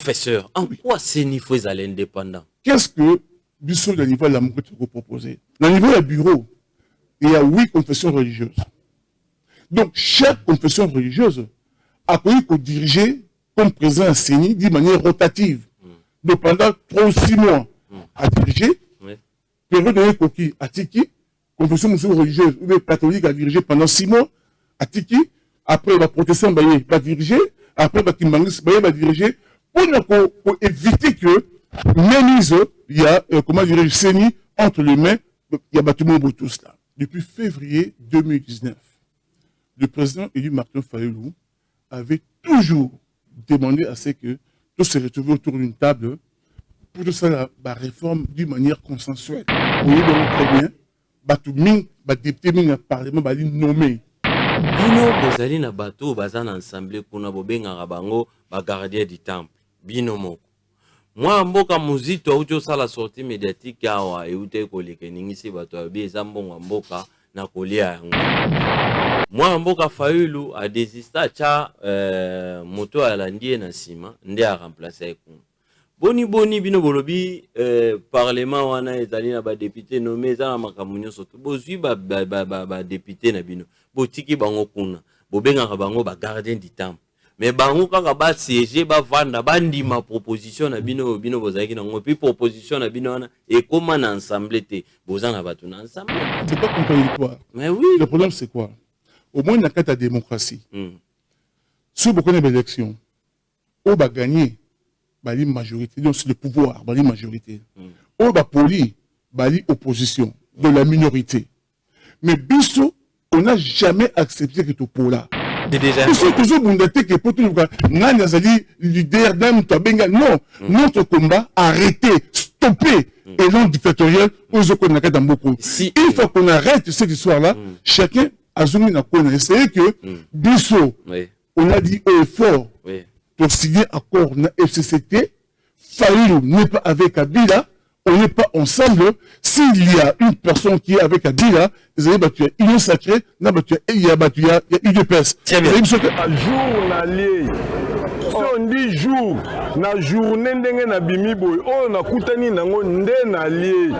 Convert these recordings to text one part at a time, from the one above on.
Professeur, en quoi c'est niveau indépendant? Qu'est-ce que Bissot, le niveau de la Moukoute vous proposez? Dans le niveau du bureau, il y a 8 confessions religieuses. Donc, chaque confession religieuse a connu qu'on diriger comme président enseigné d'une manière rotative. Donc, pendant 3 ou 6 mois, à diriger, période de Koki à Tiki, confession religieuse ou catholique à diriger pendant 6 mois, à Tiki, après, la protestant va diriger, après, Kimbangus va diriger, pour éviter que, même il y a, comment dirais-je, saigné entre les mains, il y a tout le monde tous là. Depuis février 2019, le président élu Martin Fayoulou avait toujours demandé à ce que tous se retrouvent autour d'une table pour tout ça, la réforme d'une manière consensuelle. Vous voyez donc très bien, député Ming Parlement va nommer. Bino bozali na bato bazana ensemble kuna bobenga bango ba gardien du temple. Bino moko. Moi mboka muzito auto sala sortie médiatique awa eute koleke ningisi bato abeza mbongo mboka na kolia yango. Moi mboka Fayulu a désisté cha moto alandie na sima nde a remplacer kuna. Boni bino bolobi parlement wana ezali na ba député nommé za na makamunyo soto bozui ba député na bino botiki bango kuna bobenga bango ba gardien du temple mais bango kaka ba siéger ba vanda bandima proposition na bino bozaki na ngo puis proposition na bino wana et comment na ensemble te bozana batu na ensemble c'est pas contradictoire. Mais oui, le problème c'est quoi? Au moins na kata démocratie si vous connaissez l'élection on va gagner bali majorité, donc c'est le pouvoir, bali majorité. On va poli, bali opposition, de la minorité. Mais Bissot, on n'a jamais accepté que tu pour là. c'est déjà Bissot toujours bondaté que pour tout le monde, Nazali, leader d'un tabenga. Non, notre combat, arrêtez, stoppez, et non dictatorial, aux qu'on a dans beaucoup. Il faut qu'on arrête cette histoire-là, chacun a zoomé dans quoi on a essayé que Bissot, on a dit haut et fort. Pour signer accord na FCCT, Fayulu n'est pas avec Kabila, on n'est pas ensemble. S'il y a une personne qui est avec Kabila, ils ont battu union sacrée, il y a UDPS. Jour n'allié, on dit jour, na journée ndenge na bimi boy, oh na kutani nango nde n'allié.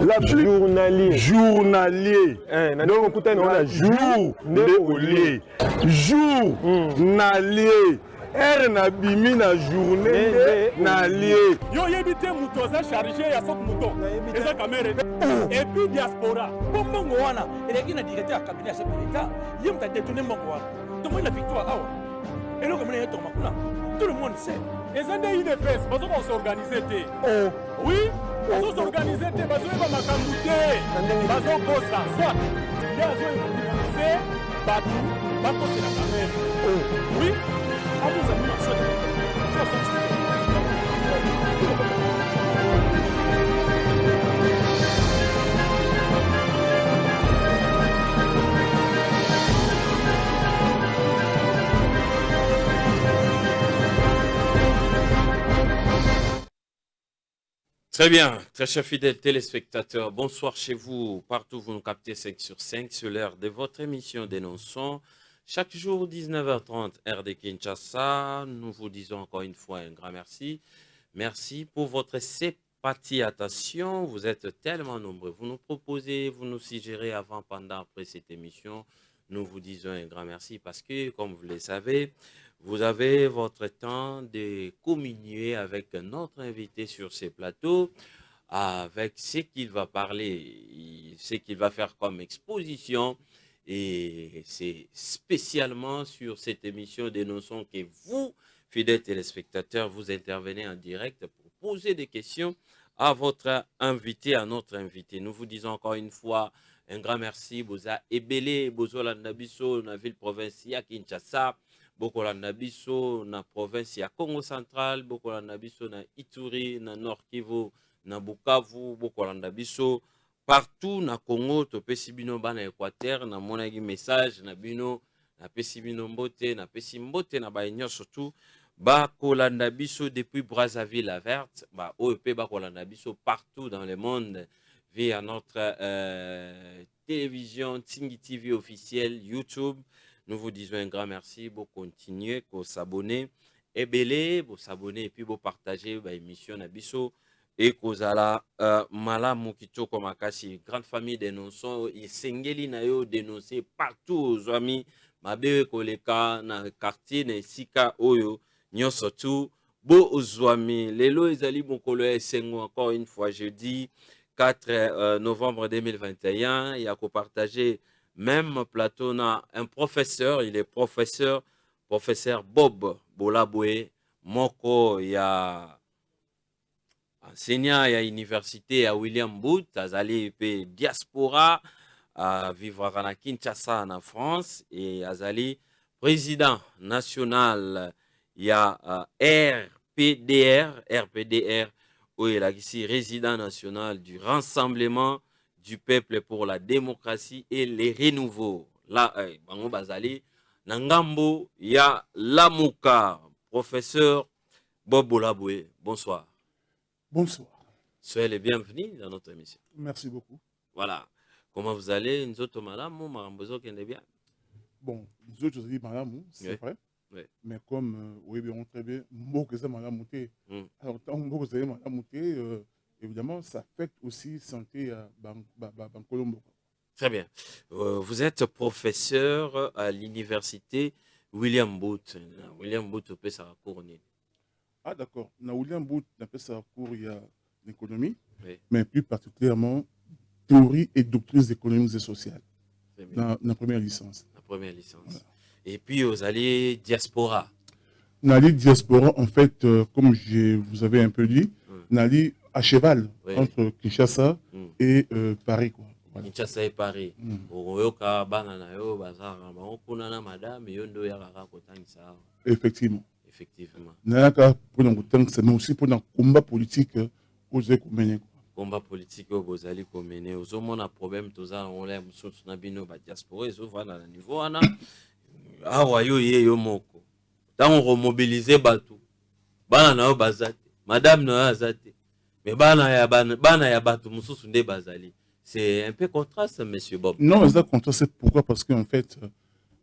La plus journalier. Donc kutani on a jour nde olé. Jour n'allié. Er na bimi na journée na lié. Yo yebite muto za chargé ya sok muto. Eza kamere. Et puis diaspora. Comment wana? Et na directeur à cabinet chef de l'État, yim ta détourné mon wana. Donc la victoire awa. Et là comme on makuna. Tout le monde sait. Eza nde UDPS, bazo ko s'organiser té. Oui, bazo s'organiser té, bazo ba makambu té. Bazo kosa soit. Yazo c'est batu, bako c'est la caméra. Oui. Très bien, très chers fidèles téléspectateurs, bonsoir chez vous, partout où vous nous captez 5/5 sur l'heure de votre émission Dénonçons. Chaque jour, 19h30, heure de Kinshasa, nous vous disons encore une fois un grand merci. Merci pour votre sympathie, attention, vous êtes tellement nombreux. Vous nous proposez, vous nous suggérez avant, pendant, après cette émission. Nous vous disons un grand merci parce que, comme vous le savez, vous avez votre temps de communier avec notre invité sur ces plateaux, avec ce qu'il va parler, ce qu'il va faire comme exposition. Et c'est spécialement sur cette émission Dénonçons que vous, fidèles téléspectateurs, vous intervenez en direct pour poser des questions à votre invité, à notre invité. Nous vous disons encore une fois un grand merci. Boza Ebele, Bozola Nabiso, na ville provinciale Kinshasa, Bokola Nabiso, na province ya Congo central, Bokola Nabiso, na Ituri, na Nord Kivu, na Bukavu, Bokola Nabiso. Partout na Congo, to pesi bino bana Équateur, na monagi message na bino, na pesi bino mbote, na pesi mbote na ba surtout ba kolanda biso depuis Brazzaville la verte, ba OEP ba kolanda biso partout dans le monde via notre télévision Tingi TV officielle YouTube. Nous vous disons un grand merci, vous continuez, vous s'abonner ebele, vous s'abonner et puis vous partager l'émission Nabiso et Kozala Malamu Kitoko Makasi, grande famille dénonçons, et Sengeli Nayo dénoncé partout aux amis, Mabe Koleka, na quartier, na Sika Oyo, Nyonso tout, Bo Ozwami, Lelo Ezali Mokolo Sengo, encore une fois jeudi 4 novembre 2021, il y a qu'au partager même plateau, na un professeur, il est professeur Bob Bolaboué, Moko, il y a enseignant à l'université à William Booth, Azali pe diaspora, à vivre à Kinshasa en France, et Azali président national, il y a RPDR, où il est ici résident national du Rassemblement du peuple pour la démocratie et les renouveaux. Là, Bango Bazali, Nangambo, il y a Lamuka, professeur Bob Bolaboué. Bonsoir. Bonsoir. Soyez les bienvenus dans notre émission. Merci beaucoup. Voilà. Comment vous allez? Nous autres, madame, Marambozo, qui est bien. Bon, nous autres, je dis madame, c'est vrai. Oui. Mais comme, oui, bien, très bien, mot que ça m'a monté. Alors, tant que ça m'a monté, évidemment, ça affecte aussi santé à Colombo. Très bien. Vous êtes professeur à l'université William Booth. William Booth, peut ça couronner. Ah, d'accord. Dans William Booth, on appelle ça cours, il y a l'économie, oui, mais plus particulièrement théorie et doctrines économiques et sociales. Dans la première licence. La première licence. Voilà. Et puis, vous allez diaspora. Nali diaspora, en fait, comme je vous avais un peu dit, Nali à cheval, oui, entre Kinshasa et Paris. Quoi. Voilà. Kinshasa et Paris. Effectivement. Effectivement. Mais aussi pour un combat politique aux économies. Combat politique aux allez mener. Aux hommes, on a problème, tous on l'a na bino ba diaspora, ils vont à niveau ana. Ah wayo yo moko. Tant on remobiliser batou. Bana na bazate. Madame na azate. Mais bana ya batou mususu nde bazali. C'est un peu contraste, monsieur Bob. Non, c'est contraste. C'est pourquoi? Parce qu'en fait,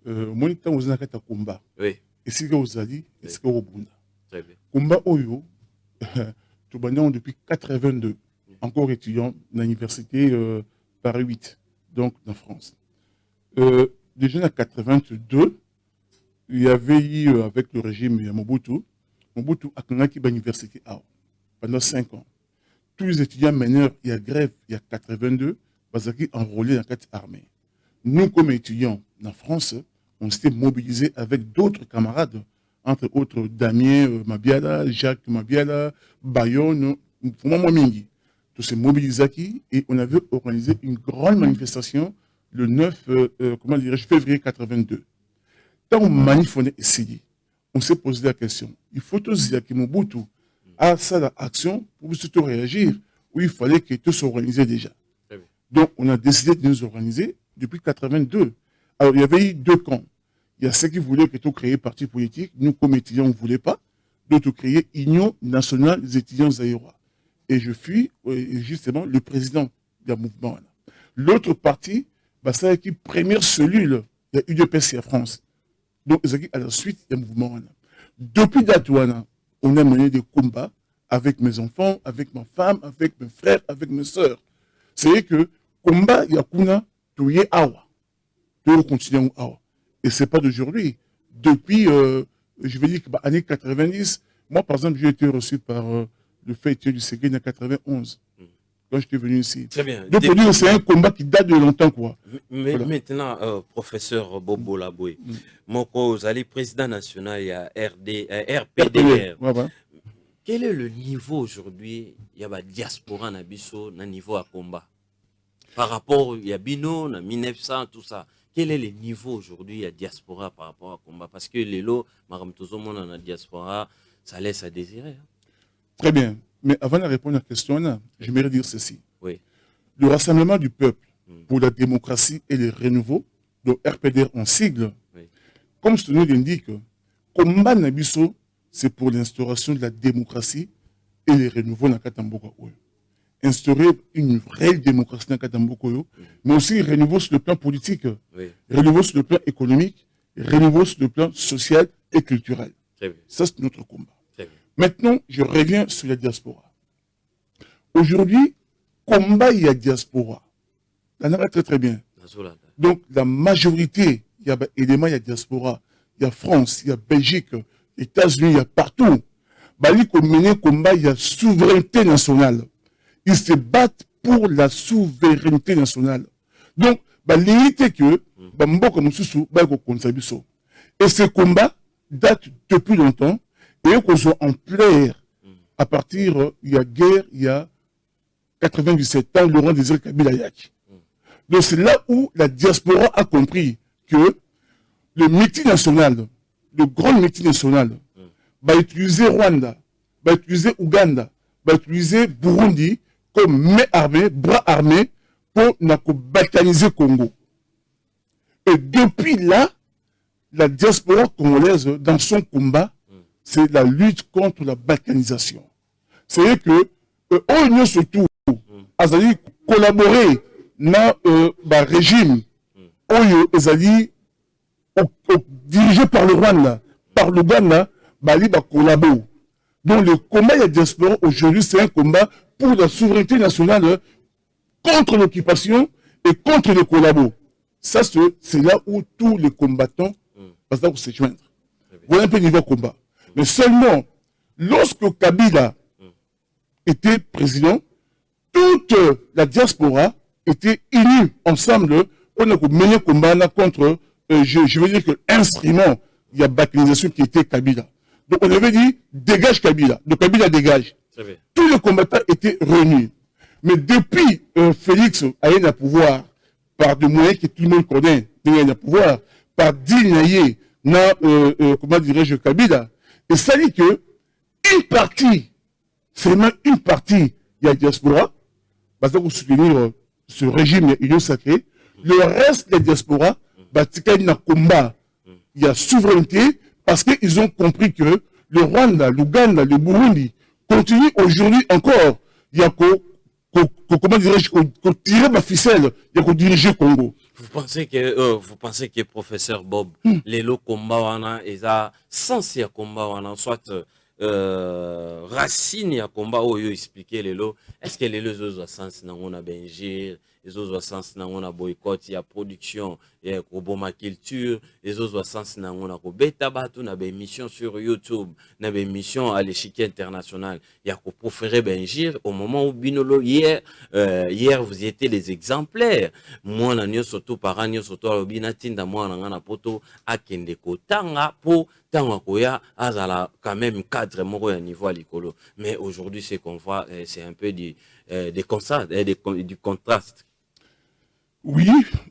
mon temps vous avez un combat. Oui. Et si vous avez dit, est-ce que vous avez très bien. Combat Oyo, tout le depuis 82, encore étudiant dans l'université Paris 8, donc en France. Déjà en 82, il y avait eu avec le régime Mobutu a connu l'université pendant 5 ans. Tous les étudiants meneurs, il y a grève, il y a 82, parce qu'ils sont enrôlés dans la carte armée. Nous, comme étudiants en France, on s'était mobilisés avec d'autres camarades, entre autres Damien Mabiala, Jacques Mabiala, Bayonne, moi Mingi. Tous ces mobilisés et on avait organisé une grande manifestation le 9 février 82. Quand on manifestait ici, on s'est posé la question, il faut tous dire que Mobutu a ça l'action pour surtout réagir, où il fallait que tout s'organisait déjà. Donc on a décidé de nous organiser depuis 82. Alors il y avait eu 2 camps. Il y a ceux qui voulaient que tout créer parti politique, nous comme étudiants on ne voulait pas, d'autres créer Union nationale des étudiants zaïrois. Et je fus justement le président du mouvement. L'autre parti, c'est la première cellule, il y a UDPS à France. Donc à la suite, il y a un mouvement. Depuis Datouana, on a mené des combats avec mes enfants, avec ma femme, avec mes frères, avec mes soeurs. C'est que combat, il y a kuna, tout y est awa. Tout continue awa. Et ce n'est pas d'aujourd'hui. Depuis, je vais dire, années 90, moi, par exemple, j'ai été reçu par le fait du Séguin en 91, quand j'étais venu ici. Très bien. Donc, c'est un combat qui date de longtemps, quoi. Mais voilà. Maintenant, professeur Bobo Laboué, Moko, vous allez président national, il y a RPDR. Ouais. Quel est le niveau aujourd'hui, il y a la diaspora na biso, na niveau à combat? Par rapport, il y a Bino, na 1900, tout ça. Quel est le niveau aujourd'hui à diaspora par rapport à combat? Parce que les lots, Maram Tozomo, dans la diaspora, ça laisse à désirer. Hein? Très bien. Mais avant de répondre à la question, j'aimerais dire ceci. Oui. Le Rassemblement du peuple pour la démocratie et le renouveau, donc RPDR en sigle, oui, comme ce nom l'indique, combat Nabiso, c'est pour l'instauration de la démocratie et le renouveau dans Katamboka. Instaurer une réelle démocratie dans Katamboka, mais aussi renouveau sur le plan politique, oui, renouveau sur le plan économique, renouveau sur le plan social et culturel. Très bien. Ça, c'est notre combat. Très bien. Maintenant, je reviens sur la diaspora. Aujourd'hui, combat, il y a diaspora. Ça n'a pas très très bien. Donc, la majorité, il y a éléments, il y a diaspora. Il y a France, il y a Belgique, États-Unis, il y a partout. Bali mener combat, il y a souveraineté nationale. Ils se battent pour la souveraineté nationale. Donc, l'idée que, et ce combat date depuis longtemps, et qu'on soit en plaire à partir, il y a guerre, il y a 97 ans, Laurent Désiré Kabila Yak. Donc c'est là où la diaspora a compris que le multinational, le grand multinational, va utiliser Rwanda, va utiliser Ouganda, va utiliser Burundi comme main armée, bras armés pour balkaniser Congo. Et depuis là, la diaspora congolaise, dans son combat, c'est la lutte contre la balkanisation. C'est-à-dire que, on surtout, a collaborer dans le régime, dirigé par le Rwanda, par l'Ouganda, bali collabore. Donc le combat de la diaspora aujourd'hui, c'est un combat pour la souveraineté nationale contre l'occupation et contre le collabo. Ça, c'est là où tous les combattants vont se joindre. Voilà un peu le niveau combat. Mais seulement, lorsque Kabila était président, toute la diaspora était unie ensemble pour mener le combat contre, je veux dire que l'instrument, il y a balkanisation qui était Kabila. Donc on avait dit, dégage Kabila. Donc Kabila dégage. Tous les combattants étaient réunis. Mais depuis Félix a eu le pouvoir, par des moyens que tout le monde connaît, il a eu le pouvoir, par Dinaye, comment dirais-je, Kabila, et ça dit que une partie, seulement une partie, il y a diaspora, parce que pour soutenir ce régime union sacrée, le reste des diaspora, il y a combat, il y a souveraineté, parce qu'ils ont compris que le Rwanda, l'Ouganda, le Burundi continuent aujourd'hui encore, il y a comment dirais-je, qu'on tirer ma ficelle, il y a qu'on diriger Congo. Vous pensez que professeur Bob, les lots combat wana et ça sens ya combat wana soit racine ya combat où yo expliquer les lots, est-ce que les lots ont sens na on a bengir, les autres sens na on a boycott ya production ya koboma culture, les autres sens na on a ko beta batu na be émission sur YouTube, na be émission à l'échiquier international, ya ko préférer bengir au moment où binolo hier vous étiez les exemplaires. Moi na nyo surtout parents nyo surtout alobina tinda moi na ngana poto akende ko tanga po tanga koya azala quand même cadre moko ya niveau à l'écolo. Mais aujourd'hui ce qu'on voit c'est un peu des constats du contraste. Oui,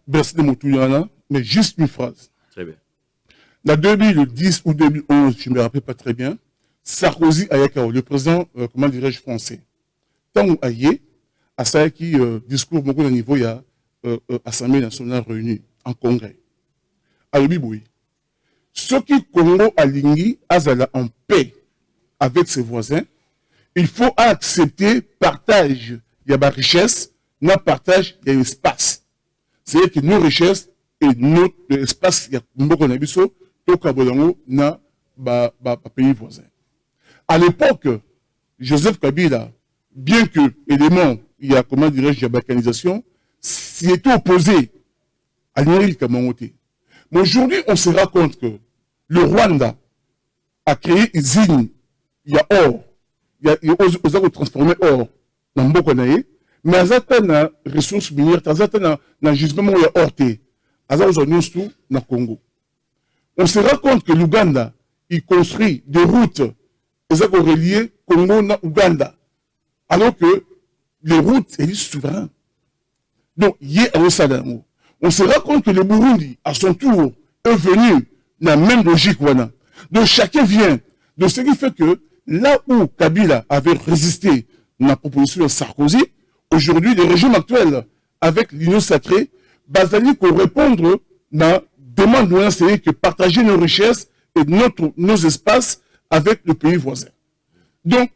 merci de mon tour, mais juste une phrase. Très bien. La 2010 ou 2011, je ne me rappelle pas très bien, Sarkozy Ayakao, le président, comment dirais-je, français, tant ou Aye, à ça qui discours beaucoup de niveau, il y a Assemblée nationale réunie en congrès. À l'Obiboui. Ce qui Congo aligné, Azala en paix avec ses voisins, il faut accepter partage. Il y a la richesse, non partage, il y a l'espace. C'est-à-dire que nos richesses et notre espace, il y a beaucoup de choses, tout Kabolango na pays voisins. À l'époque, Joseph Kabila, bien que élément, il y a, comment dirais-je, la balkanisation, s'y était opposé à l'Amérique Kamangote. Mais aujourd'hui, on se rend compte que le Rwanda a créé une usine, il y a or, il y a aux transformer or dans Mbokonaye, mais il y a des ressources minières, il y a des gisements où il y a or, il y a des dans Congo. On se rend compte que l'Ouganda, il construit des routes, ils ont relié Congo à Ouganda, alors que les routes, c'est souverain. Donc, il y a un salaire. On se rend compte que le Burundi, à son tour, est venu dans la même logique. Donc, chacun vient. Donc, ce qui fait que là où Kabila avait résisté à la proposition de Sarkozy, aujourd'hui, le régime actuel, avec l'Union sacrée, basali pour répondre à la demande de c'est que partager nos richesses et nos espaces avec le pays voisin. Donc,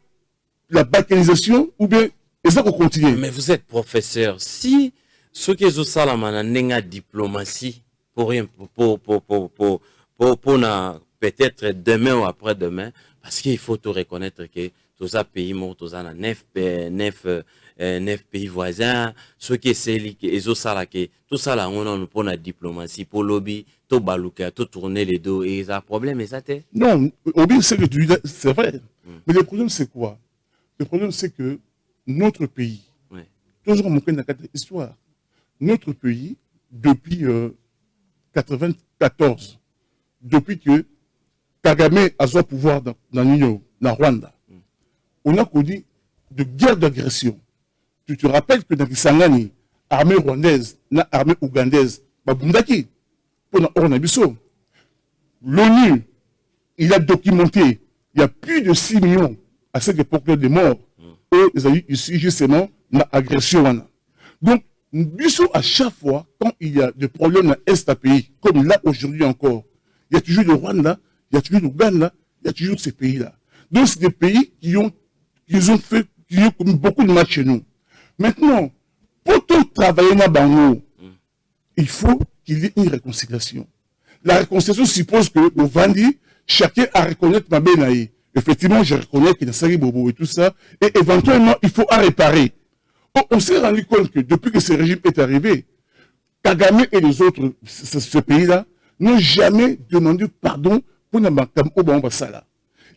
la balkanisation, ou bien, et ça qu'on continue. Mais vous êtes professeur. Si ce qui est au salamana n'est diplomatie, pour rien, pour peut-être demain ou après-demain, parce qu'il faut tout reconnaître que tous les pays morts, tous les 9 pays voisins, ceux qui sont tout ça là, on a pour la diplomatie, pour lobby, tout balouka, tout tourner les dos, et ça a un problème, et ça t'est? Non, Obi, c'est que tu dis, c'est vrai. Mais le problème, c'est quoi? Le problème, c'est que notre pays, toujours manqué dans cette histoire, notre pays, depuis 1994, depuis que Kagame a son pouvoir dans l'Union, dans Rwanda, on a connu de guerre d'agression. Tu te rappelles que dans Kisangani, armée rwandaise, l'armée ougandaise, Babundaki, pendant Ornabiso, l'ONU, il a documenté, il y a plus de 6 millions à cette époque de morts, et ils ont eu ici justement l'agression. Donc, Bissot, à chaque fois, quand il y a des problèmes dans l'Est pays, comme là aujourd'hui encore, il y a toujours le Rwanda, il y a toujours l'Ouganda, il y a toujours ces pays-là. Donc, c'est des pays qui ont commis beaucoup de mal chez nous. Maintenant, pour tout travailler dans Bango, il faut qu'il y ait une réconciliation. La réconciliation suppose que le Vandi, chacun a reconnaître ma benaï. Effectivement, je reconnais qu'il y a Sari Bobo et tout ça, et éventuellement, il faut réparer. On s'est rendu compte que depuis que ce régime est arrivé, Kagame et les autres, ce pays-là, n'ont jamais demandé pardon pour Namakam Obama.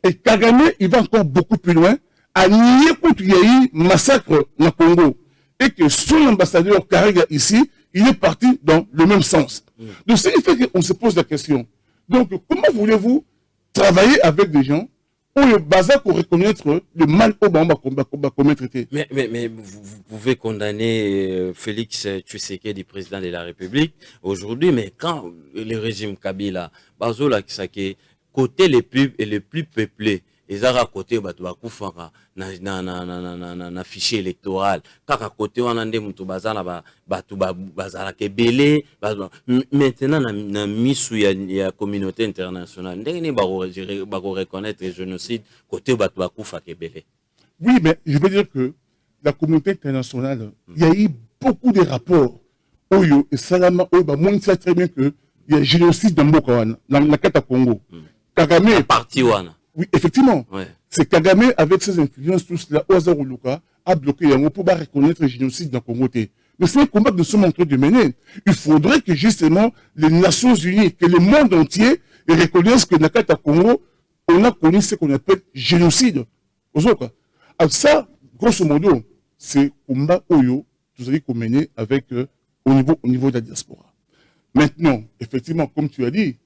Et Kagame, il va encore beaucoup plus loin, à nier qu'il y a eu massacre dans le Congo. Et que son ambassadeur Kariga ici, il est parti dans le même sens. Donc, c'est fait qu'on se pose la question. Donc, comment voulez-vous travailler avec des gens où le bazar pour reconnaître le mal au Bamba commettre? Mais vous pouvez condamner Félix Tshisekedi, président de la République, aujourd'hui, mais quand le régime Kabila, Bazola Kisake, côté les plus peuplés, ils ont à côté Batoubakufara, na fichier électoral, car à côté on a des Moutoubaza, Batoubaza Kebele, maintenant na misu ya communauté internationale, ndenge bako reconnaître le génocide côté Batoubakufa Kebele. Oui, mais je veux dire que la communauté internationale, il y a eu beaucoup de rapports. Oyo et Salama, Oyo, sait très bien qu'il y a génocide dans Mokawana, dans la Kata Congo. Kagame. Parti Wana. Oui, effectivement. Ouais. C'est Kagame, avec ses influences, tout cela, Oazar Oluka, a bloqué Yango pour reconnaître le génocide dans le Congo. Mais c'est un combat que nous sommes en train de mener. Il faudrait que justement les Nations Unies, que le monde entier reconnaisse que dans le Kata Congo, on a connu ce qu'on appelle génocide. Alors ça, grosso modo, c'est combat Oyo, vous avez mené avec au niveau de la diaspora. Maintenant, effectivement, comme tu as dit,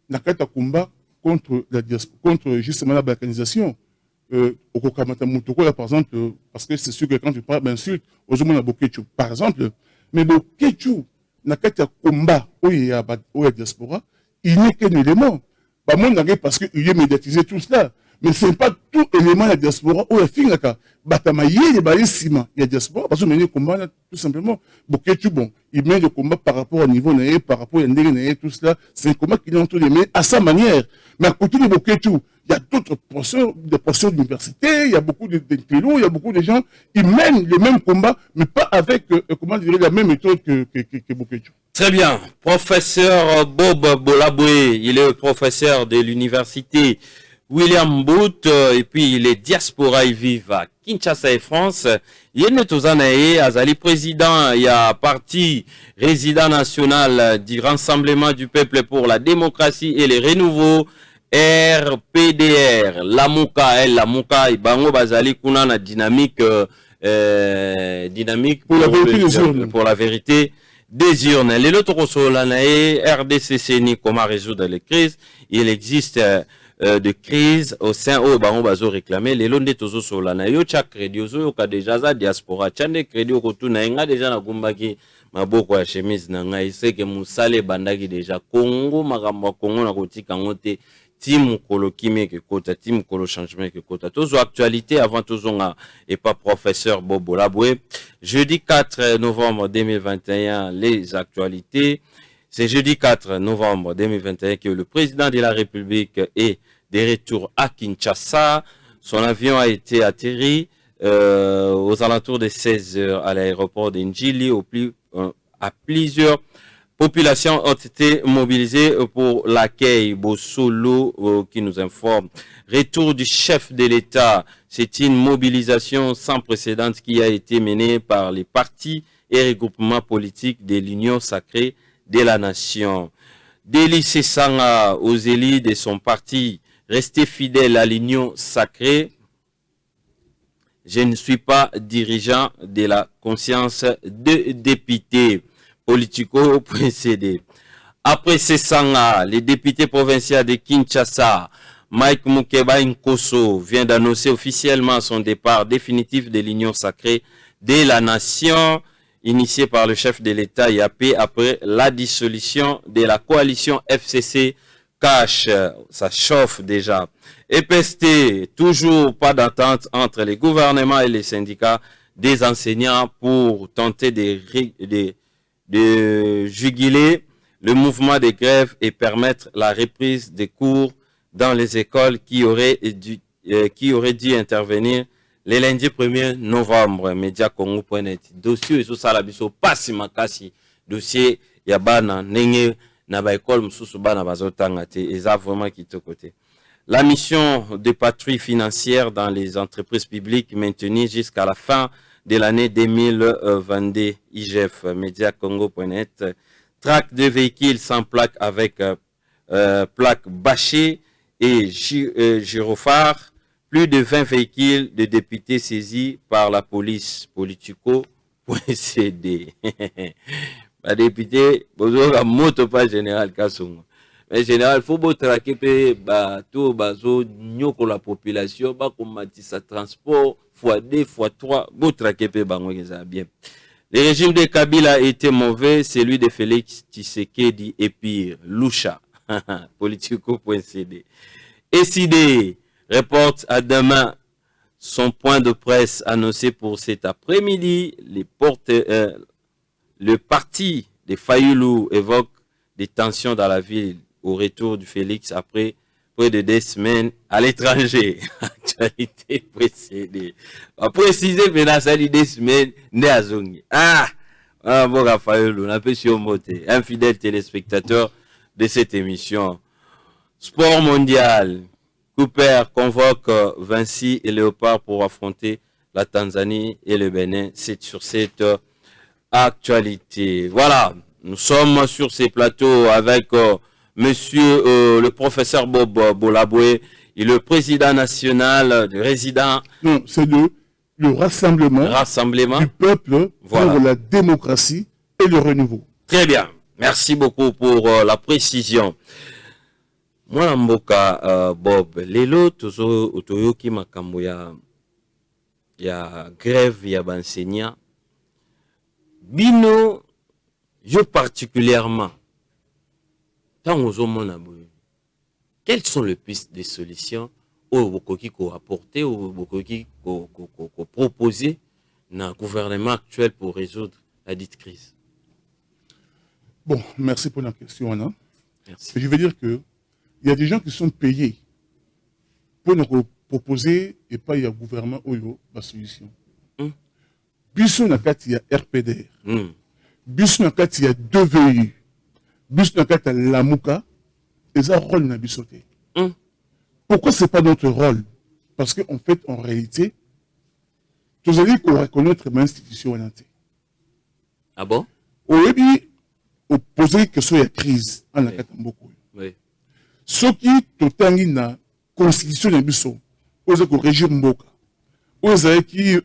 la Kata combat contre la diaspora, contre justement la balkanisation. Au Kokamata Moutoko, par exemple, parce que c'est sûr que quand tu parles d'insultes, aux hommes à Bokechu, par exemple, mais Bokechu, n'a qu'à combat où il y a la diaspora, il n'est qu'un élément. Pas moins parce qu'il est médiatisé tout cela. Mais ce n'est pas tout élément de la diaspora où il y a fini là. Batamaye, il y a la diaspora, parce qu'il y a combat tout simplement. Bokechu, bon, il met le combat par rapport au niveau naïe, par rapport à Ndé, tout cela. C'est un combat qu'il est en train de mener à sa manière. Mais à côté de Bokechu, il y a d'autres professeurs d'université, il y a beaucoup d'intellos, il y a beaucoup de gens, ils mènent le même combat, mais pas avec, comment dire, la même méthode que Bokechu. Très bien. Professeur Bob Bolaboué, il est professeur de l'université William Booth, et puis il est diaspora, il vit à Kinshasa et France. Il est Azali président, il y a parti résident national du Rassemblement du Peuple pour la démocratie et le renouveau, RPDR, Lamuka, Ibango Bazali Kuna na dynamique pour la vérité des urnes. Les autres solanae, RDCC ni comment résoudre les crises. Il existe de crise au sein où Bango Bazo réclamé les lois de Tozo Solana. Yo cha crédit ozo ka déjà za diaspora. Chande crédit au kotu na inga déjà na gumbaki maboko ya chemise na ngai seke musale bandaki déjà Congo makambo Congo na kotika ngote Tim Kolo Kimé que kota Tim Kolo changement que kota tozo actualité avant tozo nga et pas professeur Bobo Laboué. Jeudi 4 novembre 2021 les actualités. C'est jeudi 4 novembre 2021 que le président de la République est de retour à Kinshasa. Son avion a été atterri aux alentours de 16 heures à l'aéroport d'Njili à plusieurs populations ont été mobilisées pour l'accueil. Bossolo qui nous informe. Retour du chef de l'État. C'est une mobilisation sans précédent qui a été menée par les partis et regroupements politiques de l'Union sacrée de la nation. Deli Sesanga aux élites de son parti, resté fidèle à l'Union sacrée. Je ne suis pas dirigeant de la conscience de député. Politico.cd. Après Sesanga, le député provincial de Kinshasa, Mike Mukeba Nkoso, vient d'annoncer officiellement son départ définitif de l'Union sacrée de la nation, initié par le chef de l'État Yapé après la dissolution de la coalition FCC Cash. Ça chauffe déjà. EPST, toujours pas d'entente entre les gouvernements et les syndicats des enseignants pour tenter de juguler le mouvement de grève et permettre la reprise des cours dans les écoles qui auraient dû intervenir le lundi 1er novembre. Media Congo.net. Dossier sous salabiso pasi makasi. Dossier yabana nenge na ba école mususu bana bazotanga te eza vraiment côté. La mission de patrouille financière dans les entreprises publiques maintenue jusqu'à la fin de l'année 2022. IGF, Mediacongo.net. Traque de véhicules sans plaque avec plaque bâchée et gyrophare. Plus de 20 véhicules de députés saisis par la police. Politico.cd. Les députés, bonjour à moto pas général Kassongo. Mais général, faut beau traquer tout bazo nyoko la population, ba combattre sa transport x2 x3, beau traquer bango bien. Le régime de Kabila a été mauvais, celui de Félix Tshisekedi et pire. Loucha. Politico.cd. SID reporte à demain son point de presse annoncé pour cet après-midi. Le parti de Fayoulou évoque des tensions dans la ville au retour du Félix après près de 2 semaines à l'étranger. Actualité précédée. On va préciser maintenant ça dit 2 semaines né à Zongi. Bon Fayoulou, on a pu surmonter. Un fidèle téléspectateur de cette émission. Sport mondial. Cooper convoque Vinci et Léopard pour affronter la Tanzanie et le Bénin. C'est sur cette actualité. Voilà, nous sommes sur ces plateaux avec monsieur le professeur Bob Bolaboué et le président national du résident. Non, c'est le rassemblement du peuple pour la démocratie et le renouveau. Très bien. Merci beaucoup pour la précision. Moi, mboka Bob, lelo toyoki makambo ya grève ya enseignant. Bino, je particulièrement, quelles sont les pistes de solutions au bokoki ko apporter au bokoki ko proposer dans le gouvernement actuel pour résoudre la dite crise? Bon, merci pour la question, Anna. Merci. Je veux dire que il y a des gens qui sont payés pour nous proposer et pas il y a gouvernement oyo la solution. Biso na kati ya RPDR. Biso na kati ya 2VU. Biso na kati ya Lamuka. Et ça rôle na bisoté. Pourquoi c'est pas notre rôle? Parce qu'en fait, en réalité, tous allez qu'on reconnaître l'institution en entier. Ah bon? Au début, opposer que soit la crise en la kati mboko. Oui. Ce qui totangi na constitution de biso, aux régime mboka. Aux qui,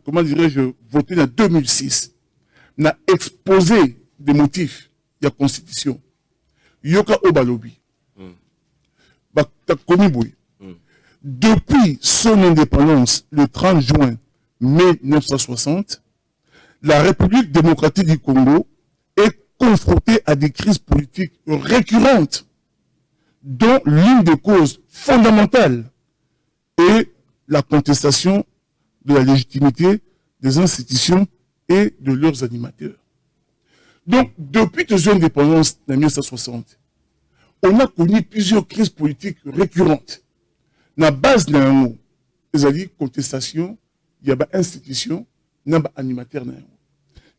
comment dirais-je, voté en 2006, n'a exposé des motifs de la constitution. Yoka Obalobi. Depuis son indépendance, le 30 juin 1960, la République démocratique du Congo est confrontée à des crises politiques récurrentes, dont l'une des causes fondamentales est la contestation de la légitimité des institutions et de leurs animateurs. Donc, depuis son indépendance en 1960, on a connu plusieurs crises politiques récurrentes. La base d'un c'est-à-dire contestation, il y a une institution, il y a un animateur.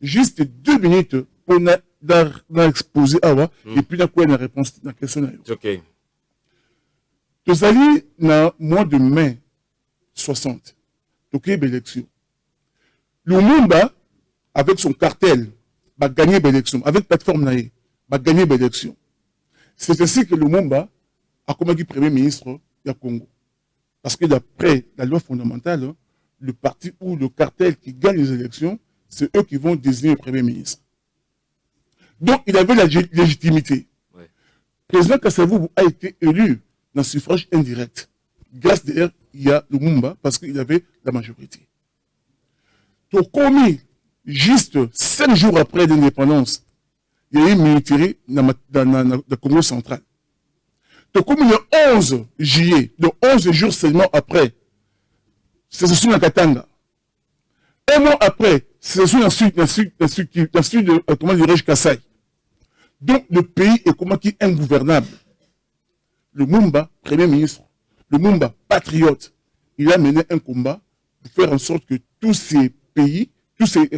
Juste 2 minutes pour dans exposé et puis quoi une réponse dans la question. OK. Nous allons dans le mois de mai 60. Donc, il y a une élection. Lumumba, avec son cartel, va gagner l'élection. Avec la plateforme, va gagner l'élection. C'est ainsi que Lumumba a commencé Premier ministre du Congo. Parce que d'après la loi fondamentale, le parti ou le cartel qui gagne les élections, c'est eux qui vont désigner le Premier ministre. Donc, il avait la légitimité. Ouais. Le président Kasavubu a été élu dans le suffrage indirect. Grâce d'ailleurs, il y a Lumumba, parce qu'il avait la majorité. Donc, comme juste 5 jours après l'indépendance, il y a eu une militaire dans le Congo central. Donc, comme le 11 juillet, donc 11 jours seulement après, c'est ce sur la Katanga. Un mois après, c'est sur la sud de, comment dirais-je, Kassai. Donc, le pays est comment qui est ingouvernable. Le Lumumba, Premier ministre, le Lumumba, patriote, il a mené un combat pour faire en sorte que tous ces pays, tous ces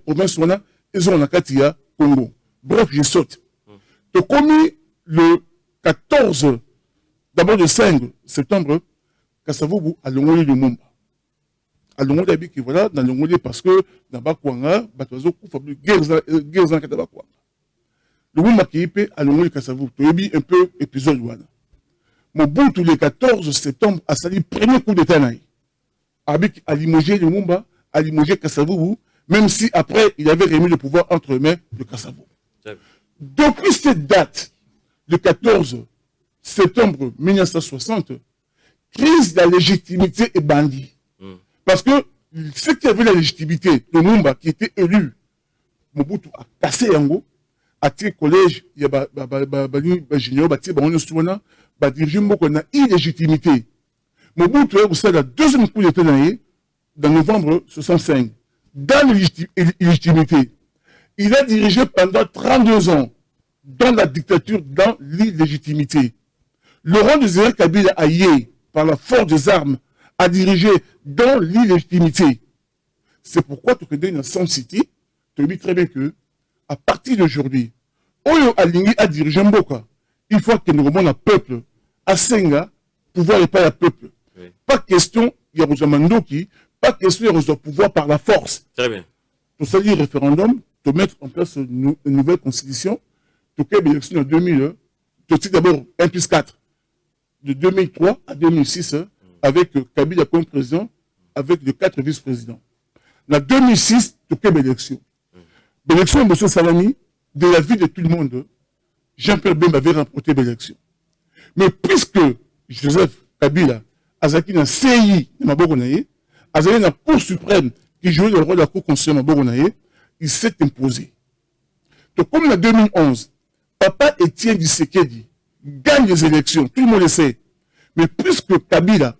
provinces, ils ont la Katia, Congo. Bref, je saute. Donc, comme le 14, d'abord le 5 septembre, Kasavubu a l'ongolé de Lumumba. A l'ongolé, voilà, dans l'ongolé, parce que dans Bakwanga, Batozo, guerre en Katabakwanga. Le Lumumba qui est à l'ongolé Kasavubu, tu as un peu épisode, voilà. Mobutu, le 14 septembre, a sali le premier coup d'État. Avec a limogé le Lumumba, a limogé Kasavubu, même si après, il avait remis le pouvoir entre les mains de Kasavubu. Depuis cette date, le 14 septembre 1960, crise de la légitimité et bandit. Parce que ceux qui avaient la légitimité, le Lumumba qui était élu, Mobutu a cassé Yango, a tiré collège, il y a junior, a dirigé beaucoup na illégitimité. Mobutu a eu la deuxième coup d'État dans novembre 65. Dans l'illégitimité, il a dirigé pendant 32 ans dans la dictature, dans l'illégitimité. Laurent Désiré Kabila a yé, par la force des armes, a dirigé dans l'illégitimité. C'est pourquoi tu connais dans Sun City, tu dis très bien que, à partir d'aujourd'hui, Oyo Alingi a dirigé Mboka. Il faut que nous remonte le peuple, à Senga, pouvoir et pas le peuple. Oui. Pas question, il y a Rosamandoki, pas question, il y a pouvoir par la force. Très bien. Pour ça, il y a référendum, de mettre en place une nouvelle constitution, de faire l'élection en 2000, de d'abord 1+4, de 2003 à 2006, avec Kabila comme président, avec les 4 vice-présidents. En 2006, de faire l'élection. L'élection de M. Salami, de la vie de tout le monde, Jean-Pierre Bemba avait remporté l'élection. Mais puisque Joseph Kabila a été dans le CI de Mabogonaye, a été dans la Cour suprême qui jouait le rôle de la Cour constitutionnelle de Mabogonaye, il s'est imposé. Donc, comme en 2011, Papa Étienne Tshisekedi gagne les élections, tout le monde le sait. Mais puisque Kabila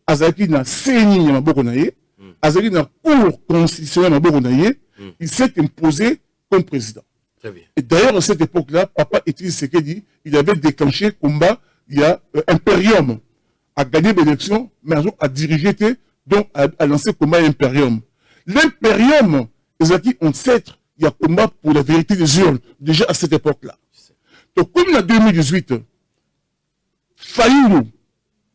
a été dans le CI de Mabogonaye, a été dans la Cour constitutionnelle de Mabogonaye, il s'est imposé comme président. Très bien. Et d'ailleurs, à cette époque-là, Papa Étienne Tshisekedi, il avait déclenché le combat, il y a Imperium, a gagné l'élection, mais a dirigé, donc a lancé le combat Imperium. L'Imperium, les acquis ancêtres, il y a combat pour la vérité des urnes, déjà à cette époque-là. Donc, comme en 2018, Fayulu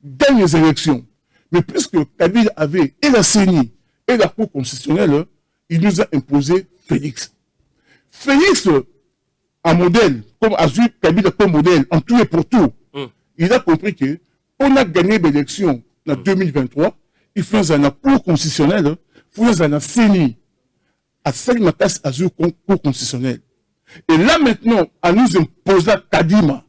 gagne les élections, mais puisque Kabila avait et la CENI et la Cour constitutionnelle, il nous a imposé Félix. Félix, un modèle, comme Azur Kabila comme modèle, en tout et pour tout, il a compris que on a gagné l'élection en 2023, il faisait la Cour constitutionnelle, il faisait la CENI, à Salimakas Azur Cour constitutionnelle. Et là maintenant, à nous imposer Kadima.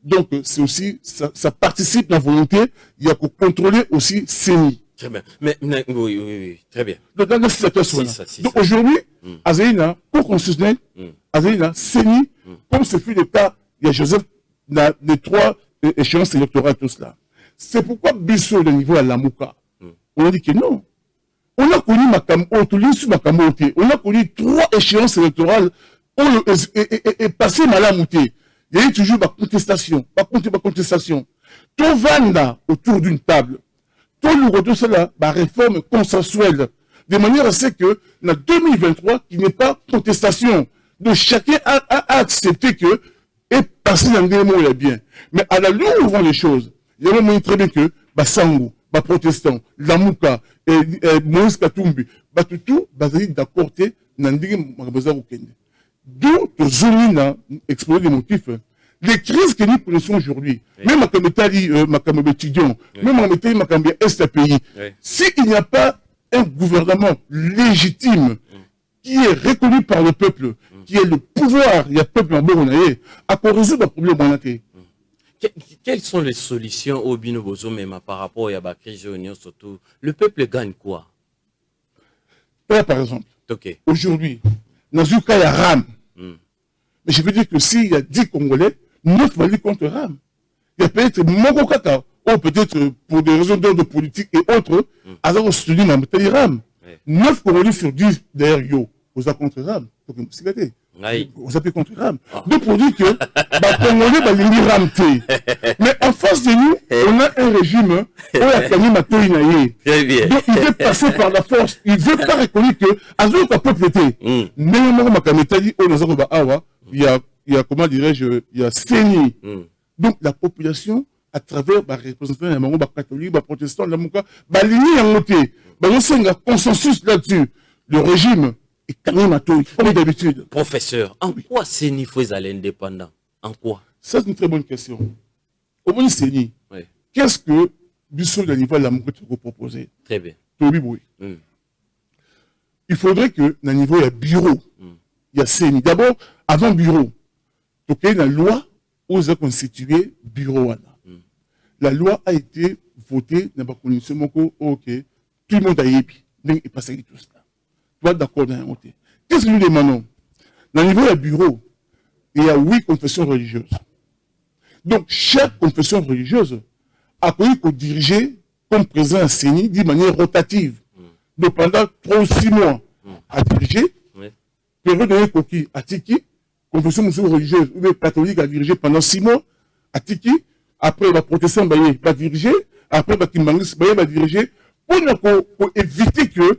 Donc, c'est aussi, ça participe à la volonté, il y a pour contrôler aussi CENI. Très bien. Mais, oui, très bien. Donc, dans cette situation-là. Donc, aujourd'hui, Azéina, Cour constitutionnelle, Azéina, CENI, comme ce fut le cas, il y a Joseph, dans les 3 échéances électorales, tout cela. C'est pourquoi, Bissot, au niveau à Lamouka, on a dit que non. On a connu on a connu 3 échéances électorales, et passé Malamouté. Il y a eu toujours ma contestation, Tout vanda autour d'une table. Tout le retour cela, ma réforme consensuelle. De manière à ce que, en 2023, qu'il n'y ait pas contestation. Donc chacun a accepté que et passé dans des mots, il est bien. Mais à la longue, on voit les choses. Il y a un moment très bien que Basango, Protestant, Lamouka, Moïse Katumbi, tout, basé d'accord, Nandiri Magabaza Okende. D'où, Zoni n'a exposé des motifs. Les crises que nous connaissons aujourd'hui, même à Kametali, Makambe étudiant, même à Kametali, Makambe Est-Pays, s'il n'y a pas un gouvernement légitime, qui est reconnu par le peuple, qui est le pouvoir, il y a peuple en Bourgogne, à quoi résoudre le problème en Ité. Quelles sont les solutions au Binobozo même par rapport à la crise surtout? Le peuple gagne quoi? Là, par exemple, aujourd'hui, dans un cas, il y a RAM. Mais je veux dire que s'il y a 10 Congolais, 9 vont aller contre RAM. Il y a peut-être Moko Kaka, ou peut-être pour des raisons d'ordre politique et autres, à avoir soutenu ma méthode RAM. 9 Congolais sur 10 derrière Yo, vous avez contre RAM. Donc, vous avez contre RAM. Donc, pour dire que les Congolais vont RAM. Mais en face de nous, on a un régime où il a gagné ma toïnaïe. Donc, il veut passer par la force. Il ne veut pas reconnaître que Azou a propriété. Même moi, il y a, comment dirais-je, il y a Séni. Donc, la population, à travers les représentants des catholiques, les protestants, les lignés en moté, il y a un consensus là-dessus. Le régime est quand même à tout, comme d'habitude. Professeur, en quoi Séni faut aller indépendant? En quoi? Ça, c'est une très bonne question. Au moins, Séni, qu'est-ce que Bissot de niveau de la Moukout vous proposer? Très bien. Il faudrait que, dans le niveau, il y a bureau. Il y a Séni. D'abord, avant bureau, il y a une loi où ils ont constitué bureau. La loi a été votée dans la condition ok, tout le monde a épi. Donc, il passe tout cela. Tu vas d'accord dans un côté. Qu'est-ce que nous demandons? Dans le niveau du bureau, il y a 8 confessions religieuses. Donc, chaque confession religieuse a connu qu'on dirigeait comme président Séni d'une manière rotative. Donc, pendant 3 ou 6 mois, à diriger, période de coquille à Tiki, confession religieuse ou bien catholique à diriger pendant 6 mois, à Tiki, après, la protestant va diriger, après, Kimbangis va diriger, pour éviter que,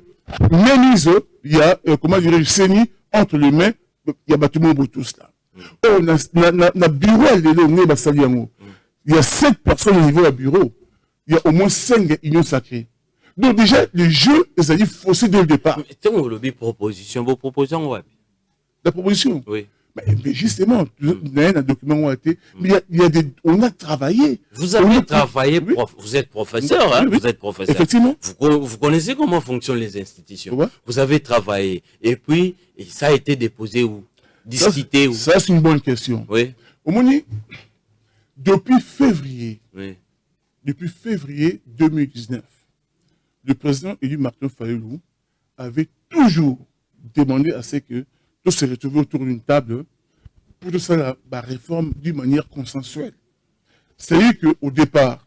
même il y a, comment dirais-je, Séni entre les mains, il y a tout le monde tout cela. Oh, na bureau, il y a 7 personnes au niveau du bureau, il y a au moins 5 unions sacrées. Donc, déjà, les jeux, ils ont faussé dès le départ. Mais vos propositions, la proposition? Oui. Mais justement, il y a un document où on a travaillé. Vous avez travaillé, vous êtes professeur, hein, vous êtes professeur. Effectivement. Vous connaissez comment fonctionnent les institutions. Vous avez travaillé. Et puis, ça a été déposé où? Discuté où? Ça, c'est une bonne question. Oui. Au Moni, depuis février 2019, le président élu Martin Fayulu avait toujours demandé à ce que tous se retrouvent autour d'une table pour tout ça, la réforme d'une manière consensuelle. C'est-à-dire qu'au départ,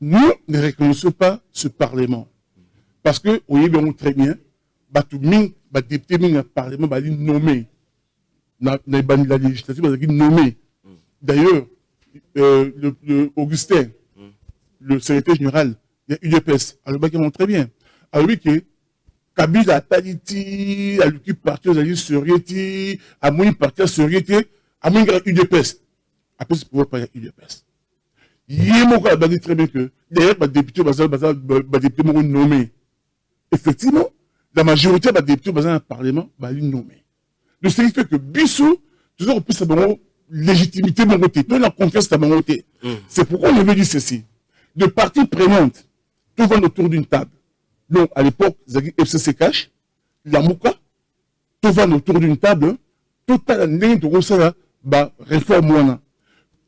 nous ne reconnaissons pas ce Parlement. Parce que, vous voyez bien très bien, les députés du Parlement sont nommés. La législative est nommée. D'ailleurs, Augustin, le secrétaire général, il y a UDPS, alors il montre très bien. Alors lui que Kabila Taliti, à l'équipe partie aux alliés Sorieti, à mon parti à Sorieti, à mon UDPS. Après, c'est pouvoir pas UDPS. Il y a mon dit très bien que, d'ailleurs, les députés, les députés m'ont nommé. Effectivement, la majorité des députés dans le Parlement va les nommer. Donc, ce qui fait que Bissou, toujours plus sa légitimité, mon côté, toute la confiance à mon côté. C'est pourquoi on avait dit ceci. De parties prenantes, tout va autour d'une table. Donc, à l'époque, FCC Cash, la Mouka, tout va autour d'une table, tout à la réforme.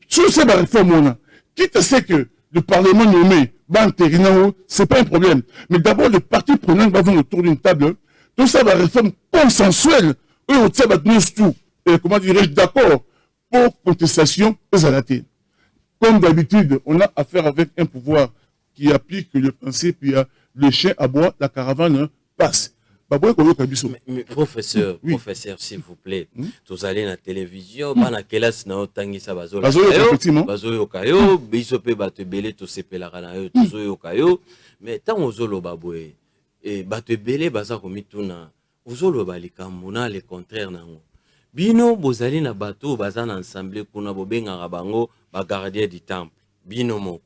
Sur cette réforme, quitte à ce que le Parlement nommé va entériner, ce n'est pas un problème. Mais d'abord, les parties prenantes vont autour d'une table, tout ça va réforme consensuelle, comment dirais-je, d'accord, pour contestation aux alatés. Comme d'habitude, on a affaire avec un pouvoir qui applique le principe, il y a le chien aboie, la caravane passe. Mais professeur, s'il vous plaît, vous allez à la télévision, mais tant aux le contraire, bino bozali na bato baza na ensemble kuna bobengaka bango ba gardien du temple bino moko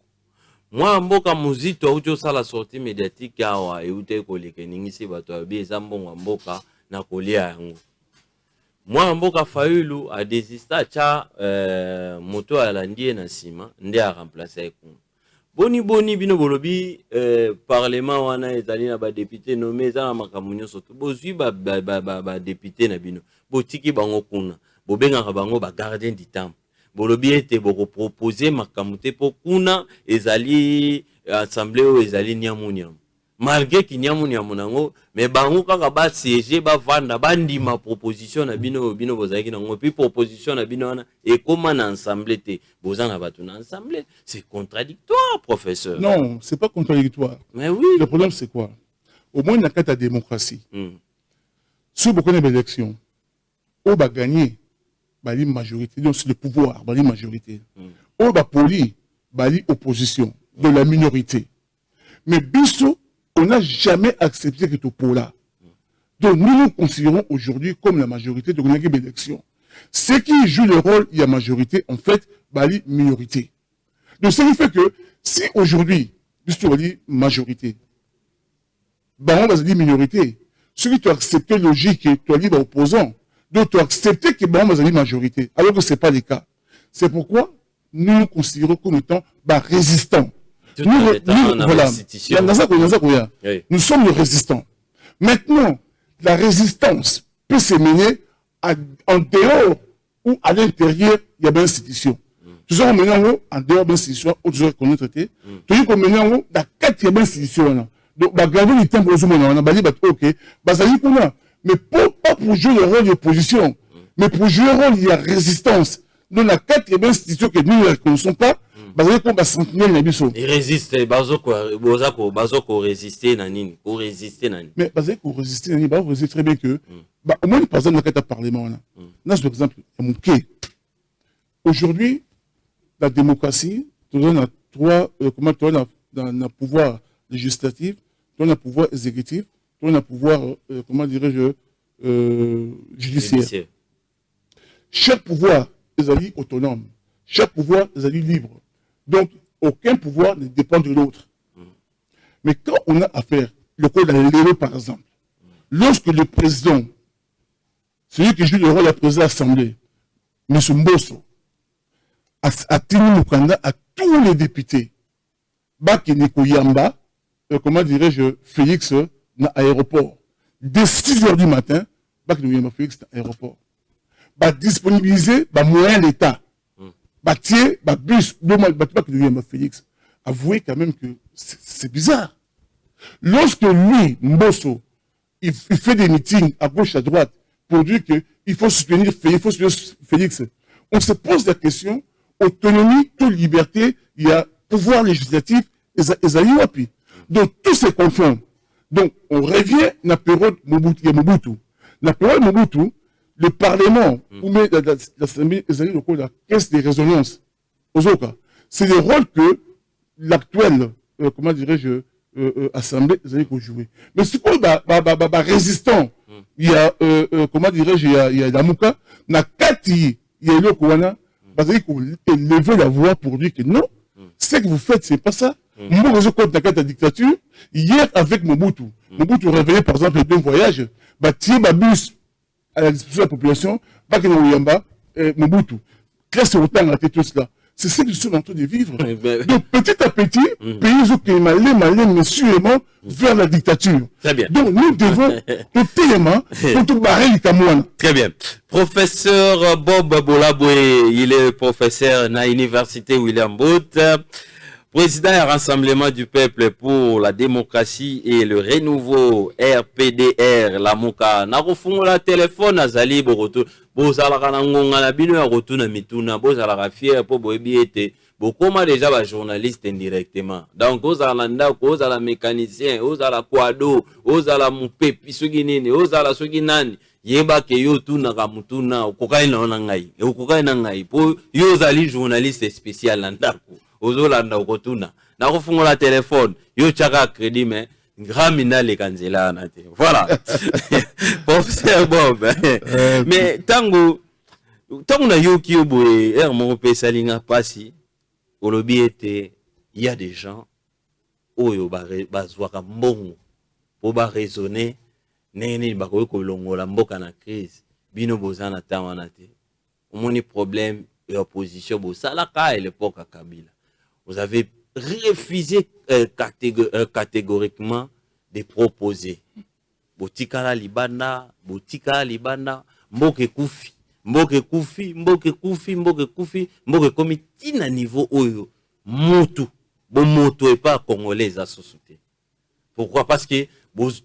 mwa mboka muzito auti osala sortie médiatique awa eute koleka ningisi bato abi eza mbongo mboka na kolia yango mwa mboka Fayulu a desista cha moto alandi na nsima nde a remplacer kuna boni bino bolobi parlement wana ezali na ba député nommé za na makambo nyonso to bozwi ba député na bino botiki bango kuna bobengaka bango ba gardien du temple bolobi ete boko proposer makambo te po kuna ezali assemblée o ezali nyamu malgré ki nyamu nango mais bango kaka ba siéger ba vanda bandima proposition na bino bozaki nango puis proposition na bino wana et comment na assemblée te bozana batu na assemblée c'est contradictoire professeur. Non, c'est pas contradictoire. Mais oui. Le problème c'est quoi? Au moins il y a ta démocratie. Si vous connaissez l'élection, on va gagner bali majorité, donc c'est le pouvoir, bali majorité. On va poli bali opposition de la minorité. Mais biso on n'a jamais accepté que pour là. Donc nous considérons aujourd'hui comme la majorité de l'élection. Ce qui joue le rôle, il y a majorité, en fait, bali minorité. Donc ce qui fait que si aujourd'hui, puisque on dit majorité, bah on va dire minorité, celui qui a accepté logique et tu as dit opposant, donc tu as accepté que bah on va dire majorité, alors que ce n'est pas le cas. C'est pourquoi nous considérons comme étant résistants. Nous sommes les résistants. Maintenant, la résistance peut se mener en dehors ou à l'intérieur, il y a une institution. Tout ça, maintenant, en dehors de l'institution, autres qu'on a traité, tout ça, maintenant, la quatrième institution. Donc, garder le temps pour nous, on a dit, ok, mais pas pour jouer le rôle d'opposition, mais pour jouer le rôle de la résistance. Donc, la quatrième institution que nous ne reconnaissons pas, il résiste, bazoko résister nani, pour résister nani. Mais bazoko résister nani, vous résister très bien que, au moins par exemple dans le parlement là, là par exemple, aujourd'hui, la démocratie, tu as trois, comment tu as le pouvoir législatif, tu as le pouvoir exécutif, tu as le pouvoir, comment dirais-je, judiciaire. Chaque pouvoir est autonome, chaque pouvoir est libre. Donc, aucun pouvoir ne dépend de l'autre. Mais quand on a affaire, le code de l'Élo par exemple, lorsque le président, celui qui joue le rôle de la présidence de l'Assemblée, M. Mbosso, a tenu le candidat à tous les députés, Bakeneko Yamba, comment dirais-je, Félix, dans l'aéroport, dès 6 h du matin, Bakeneko Yamba, Félix, dans l'aéroport, disponibiliser moyen d'État. Bâtier, bus, Félix, avouez quand même que c'est bizarre. Lorsque lui, Mbosso, il fait des meetings à gauche, à droite, pour dire qu'il faut soutenir Félix, on se pose la question, autonomie, toute liberté, il y a pouvoir législatif, et donc tout se confond. Donc on revient à la période Mobutu. La période Mobutu, le Parlement, ou même l'Assemblée, la caisse de résonance, c'est le rôle que l'actuelle, comment dirais-je, Assemblée, va jouer. Mais c'est quoi, résistant, il y a, comment dirais-je, il y a Damouka, na Kati, il y a le Kouana, lever la voix pour dire que non, ce que vous faites, c'est pas ça. Moi, je compte la dictature, hier avec Mobutu. Mobutu réveillé, par exemple, d'un voyage, tirer ma bus à la disposition de la population, Mobutu. Classe autant à la tête tout cela. C'est ce que je suis en train de vivre. Donc, petit à petit, pays qui m'allait, mais sûrement, vers la dictature. Très bien. Donc, nous devons, pour tout barrer les Cameroun. Très bien. Professeur Bob Bolaboué, il est professeur à l'université William Booth. Président du Rassemblement du Peuple pour la démocratie et le renouveau RPDR, la Mouka. Narofungo la téléphone, Azali Boroto, Bozalaka Nangonga, la bino ya rotuna mituna, Bozalaka fier pour boebiete. Bokoma déjà ba journaliste indirectement. Donc, Ozala Ndako, Ozala mécanicien, Ozala Kwado, Ozala Mupepi, Suginini, Ozala Suginani. Yeba ke yo tuna kamutuna, Okokai na onangai, Okokai na ngai, po yo zali journaliste spécial Ndako. Ozolanda okotuna na kofungola téléphone yo chaka crédit mais Gramina les Kanzela nate. Voilà. Professeur Bob. Mais tango na yoki oboye ermo pe salinga pasi olobi ete il y a des gens oyo bazwaka mbongo po ba raisonner nene bakoki kolongola mboka na crise bino bozana tawana te. Omoni problème et opposition bosalaka à l'époque à Kabila. Vous avez refusé catégoriquement de proposer. Botikala libanda, mboke kufi, komi tina niveau oyo, motu, bon moto et pas congolais à société. Pourquoi? Parce que,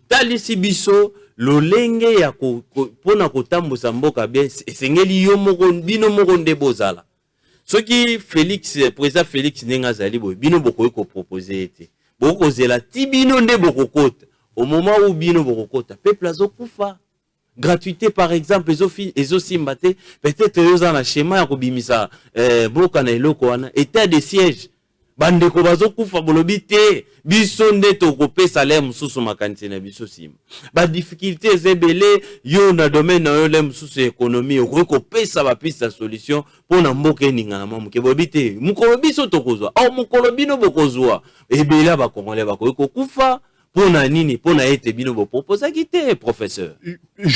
talisi biso, lolenge ya pona kotambusa mboka bien, esengeli yo moko, bino moko nde bozala. Ce qui président Félix Nengazali, bino boko ko proposer été. Boko zela ti bino nde boko kota. Au moment où bino boko kota, peuple azokufa. Gratuité par exemple, ezosimbate, peut-être yoza na schéma ya kobimisa boka na eloko wana, état de siège. Bandeko bazokufa bolobi te, biso nde tokopesa le mususu makanisi na biso sima. Ba difficulté ezebele yo na domaine na yo le mususu économie, okopesa ba piste solution pona mboka eninga na mamuke bolobi te. Mukolo biso tokozwa, au mukolo bino bokozwa. Ebele ba Congolais bakokufa pona nini, pona ete bino bo proposer quitter professeur.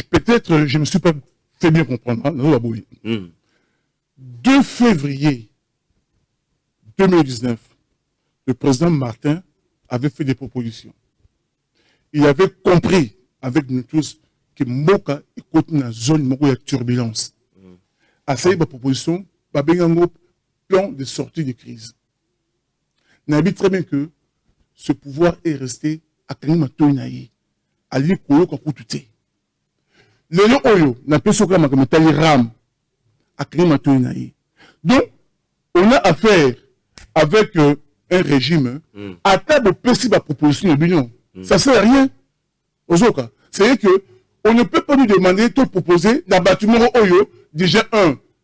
Peut-être je me suis pas fait bien comprendre. 2 février 2019, le président Martin avait fait des propositions. Il avait compris avec nous tous que Moka est dans une zone de turbulence. À cette proposition, il y a un plan de sortie de crise. On a vu très bien que ce pouvoir est resté à Kanima Toinaï, à l'Ikoyo Kakoututé. Le Oyo n'a pas ce qu'on appelle RAM à Kanima Toinaï. Donc, on a affaire avec un régime, à table de la proposition de l'Union. Ça ne sert à rien. C'est-à-dire qu'on ne peut pas nous demander de proposer d'un bâtiment Oyo, déjà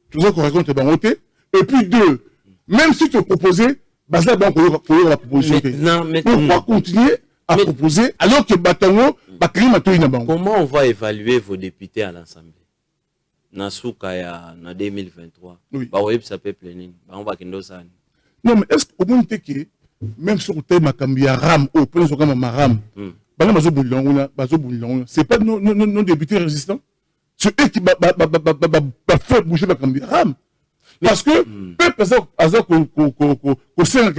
tout ça qu'on raconte et puis 2, même si tu proposais, bah ça va pour la proposition. Pourquoi continuer à proposer alors que bâtiment, comment on va évaluer vos députés à l'Assemblée? Nasuka ya na 2023. Oui. Ça peut planer. On va kendo ça. Non, mais est-ce qu'au moins que même sur le thème à RAM, au point de ma RAM, c'est pas nos députés résistants? C'est eux qui font bouger ma RAM. Parce que, peu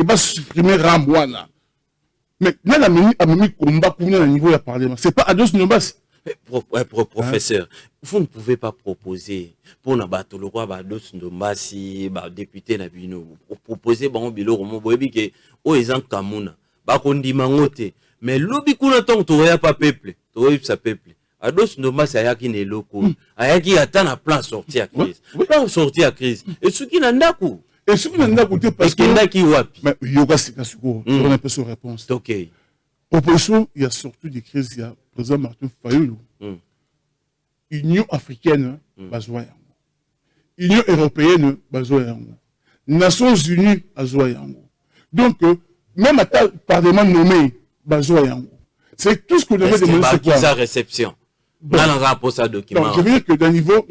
va supprimer RAM. Mais là, la minute combat pour le niveau du Parlement. C'est pas à dos de base. Professeur, vous ne pouvez pas proposer pour na bato le roi bados ndombasi ba député na bino proposer ba bilo romo boyebi ke o ezan kamuna ba kondima ngote mais lobi kuna tant to ya pas peuple to sa peuple ados ndombasi ayaki ne loko ayaki atana plan sortir à crise plan sortir à crise et ce qui na ndako parce que ndaki wapi mais yoga c'est suko on a peu sur réponse. OK. Proposition, il y a surtout des crises, il y a président Martin Fayulu. Union africaine, Union européenne, Nations unies, donc, même à tel parlement nommé, c'est tout ce que nous avons demandé. C'est sa réception. Dans le rapport, ça document. Non, je veux dire que d'un niveau.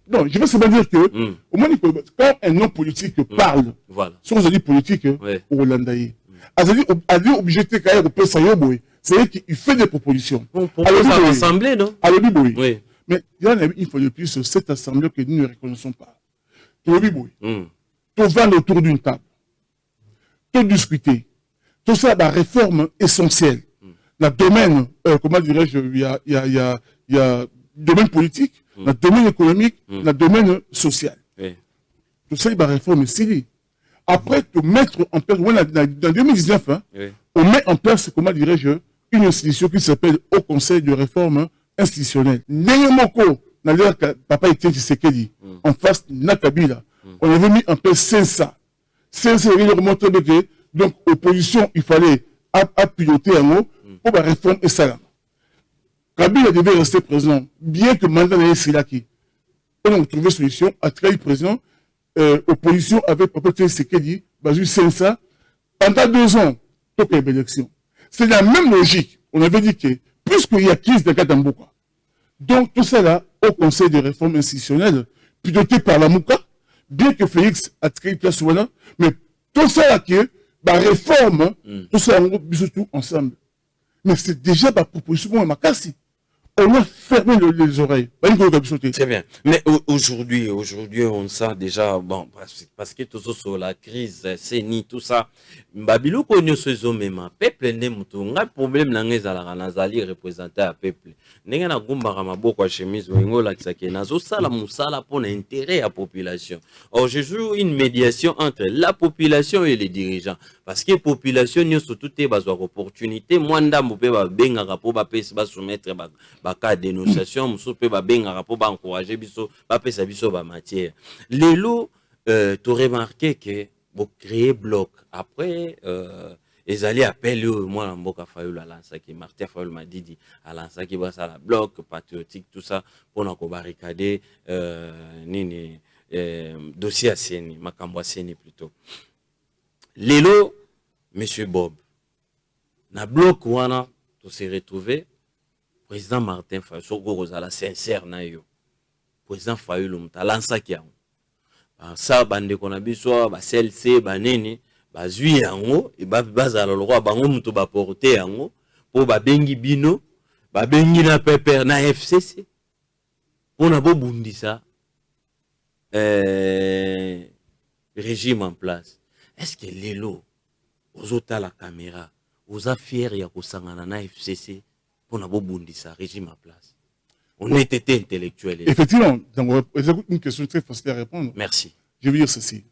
Non, je veux seulement dire que, au moins, quand un homme politique parle, sur les politiques, au Hollandais, c'est qu'il fait des propositions. On propose à l'Assemblée, non? Oui. Mais il y en a une fois de plus cette assemblée que nous ne reconnaissons pas. Tout vendre autour d'une table. Tout discuter. Tout ça, la réforme essentielle. Dans le domaine, comment dirais-je, il y a domaine politique, dans le domaine économique, dans le domaine social. Tout ça, il y a réforme ici. Après, de mettre en place, dans 2019, on met en place, comment dirais-je, une institution qui s'appelle Haut Conseil de réforme institutionnelle. Némoko, papa Etienne Tshisekedi, en face de Nakabila, on avait mis en place 500. 500, il remonte que, donc, opposition, il fallait piloter en haut pour la réforme et ça. Kabila devait rester président, bien que mandat n'ait Silaki. On a trouvé solution, à trahi président, opposition avec Papa Tshisekedi, basé 500, pendant 2 ans, toute l'élection. C'est la même logique. On avait dit que, puisqu'il y a crise de Kadamboka, donc tout ça là, au Conseil de réforme institutionnelle, piloté par la Mouka, bien que Félix a créé place Ouana, mais tout ça là qui est, la réforme, tout ça, on va tout ensemble. Mais c'est déjà ma proposition à Makassi. On a fermé les oreilles. C'est bien. Mais aujourd'hui, on sent déjà, bon, parce que tout ça sur la crise, c'est ni tout ça. Babilo connaît ce même peuple n'est pas un problème dans les alazali représenté à peuple. N'est-ce pas gomba ramabo kwa chemise ou ingo la kisake nazo sala musala pour l'intérêt à la population. Or, je joue une médiation entre la population et les dirigeants. Parce que la population n'y a surtout des opportunités. Moi, ndambo pe ba benga rapo ba pe ba soumettre ba cas de dénonciation, muso pe ba benga rapo ba encourager biso ba pe sa biso ba matière. Lelo, tu remarqué que vous créez bloc. Après, ils allaient appeler moi en Mboka Fayoul à l'Ansaki. Martin Fayoul m'a dit à l'Ansaki, bah ça la bloc patriotique, tout ça, pour nous barricader, dossier à Séni, Makambo à Séni plutôt. Lelo, monsieur Bob, na bloc wana, tu s'est retrouvé, président Martin Fayoul, Soko Rosala, sincère na yo, président Fayoul, à l'Ansaki. Ça bande qu'on a besoin ba CLC ba nene ba zui yango et ba bazala le roi bango muto ba porter yango pour ba bengi bino ba bengi na pepper na FCC on a beau bundisa régime en place. Est-ce que lelo ozota la caméra oza fier ya kosangana na FCC pour na beau bundisa régime en place? On était intellectuel. Effectivement, donc, une question très facile à répondre. Merci. Je vais dire ceci.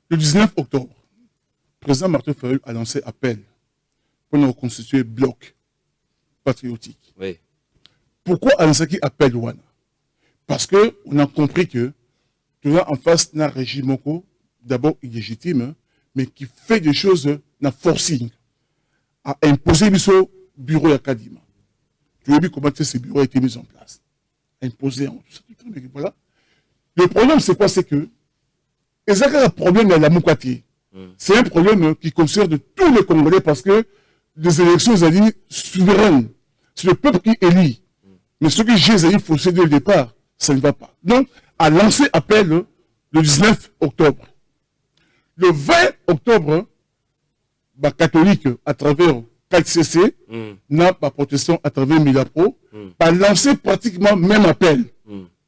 Le 19 octobre, le président Martin Fayoul a lancé appel pour nous reconstituer bloc patriotique. Oui. Pourquoi Alansaki appelle Ouana? Parce qu'on a compris que tu as en face d'un régime d'abord illégitime, mais qui fait des choses dans forcing, à imposer le bureau à Kadima. Tu as vu comment ce bureau a été mis en place. Imposé en tout ça. Voilà. Le problème, c'est quoi? C'est que, et ça, le problème de la Moukati, c'est un problème qui concerne tous les Congolais parce que les élections, ont dit souveraines. C'est le peuple qui élit. Mais ce que j'ai dit faussé dès le départ, ça ne va pas. Donc, à lancer appel le 19 octobre. Le 20 octobre, les catholiques, à travers 4CC, n'a pas protestant à travers Milapro, a lancé pratiquement même appel.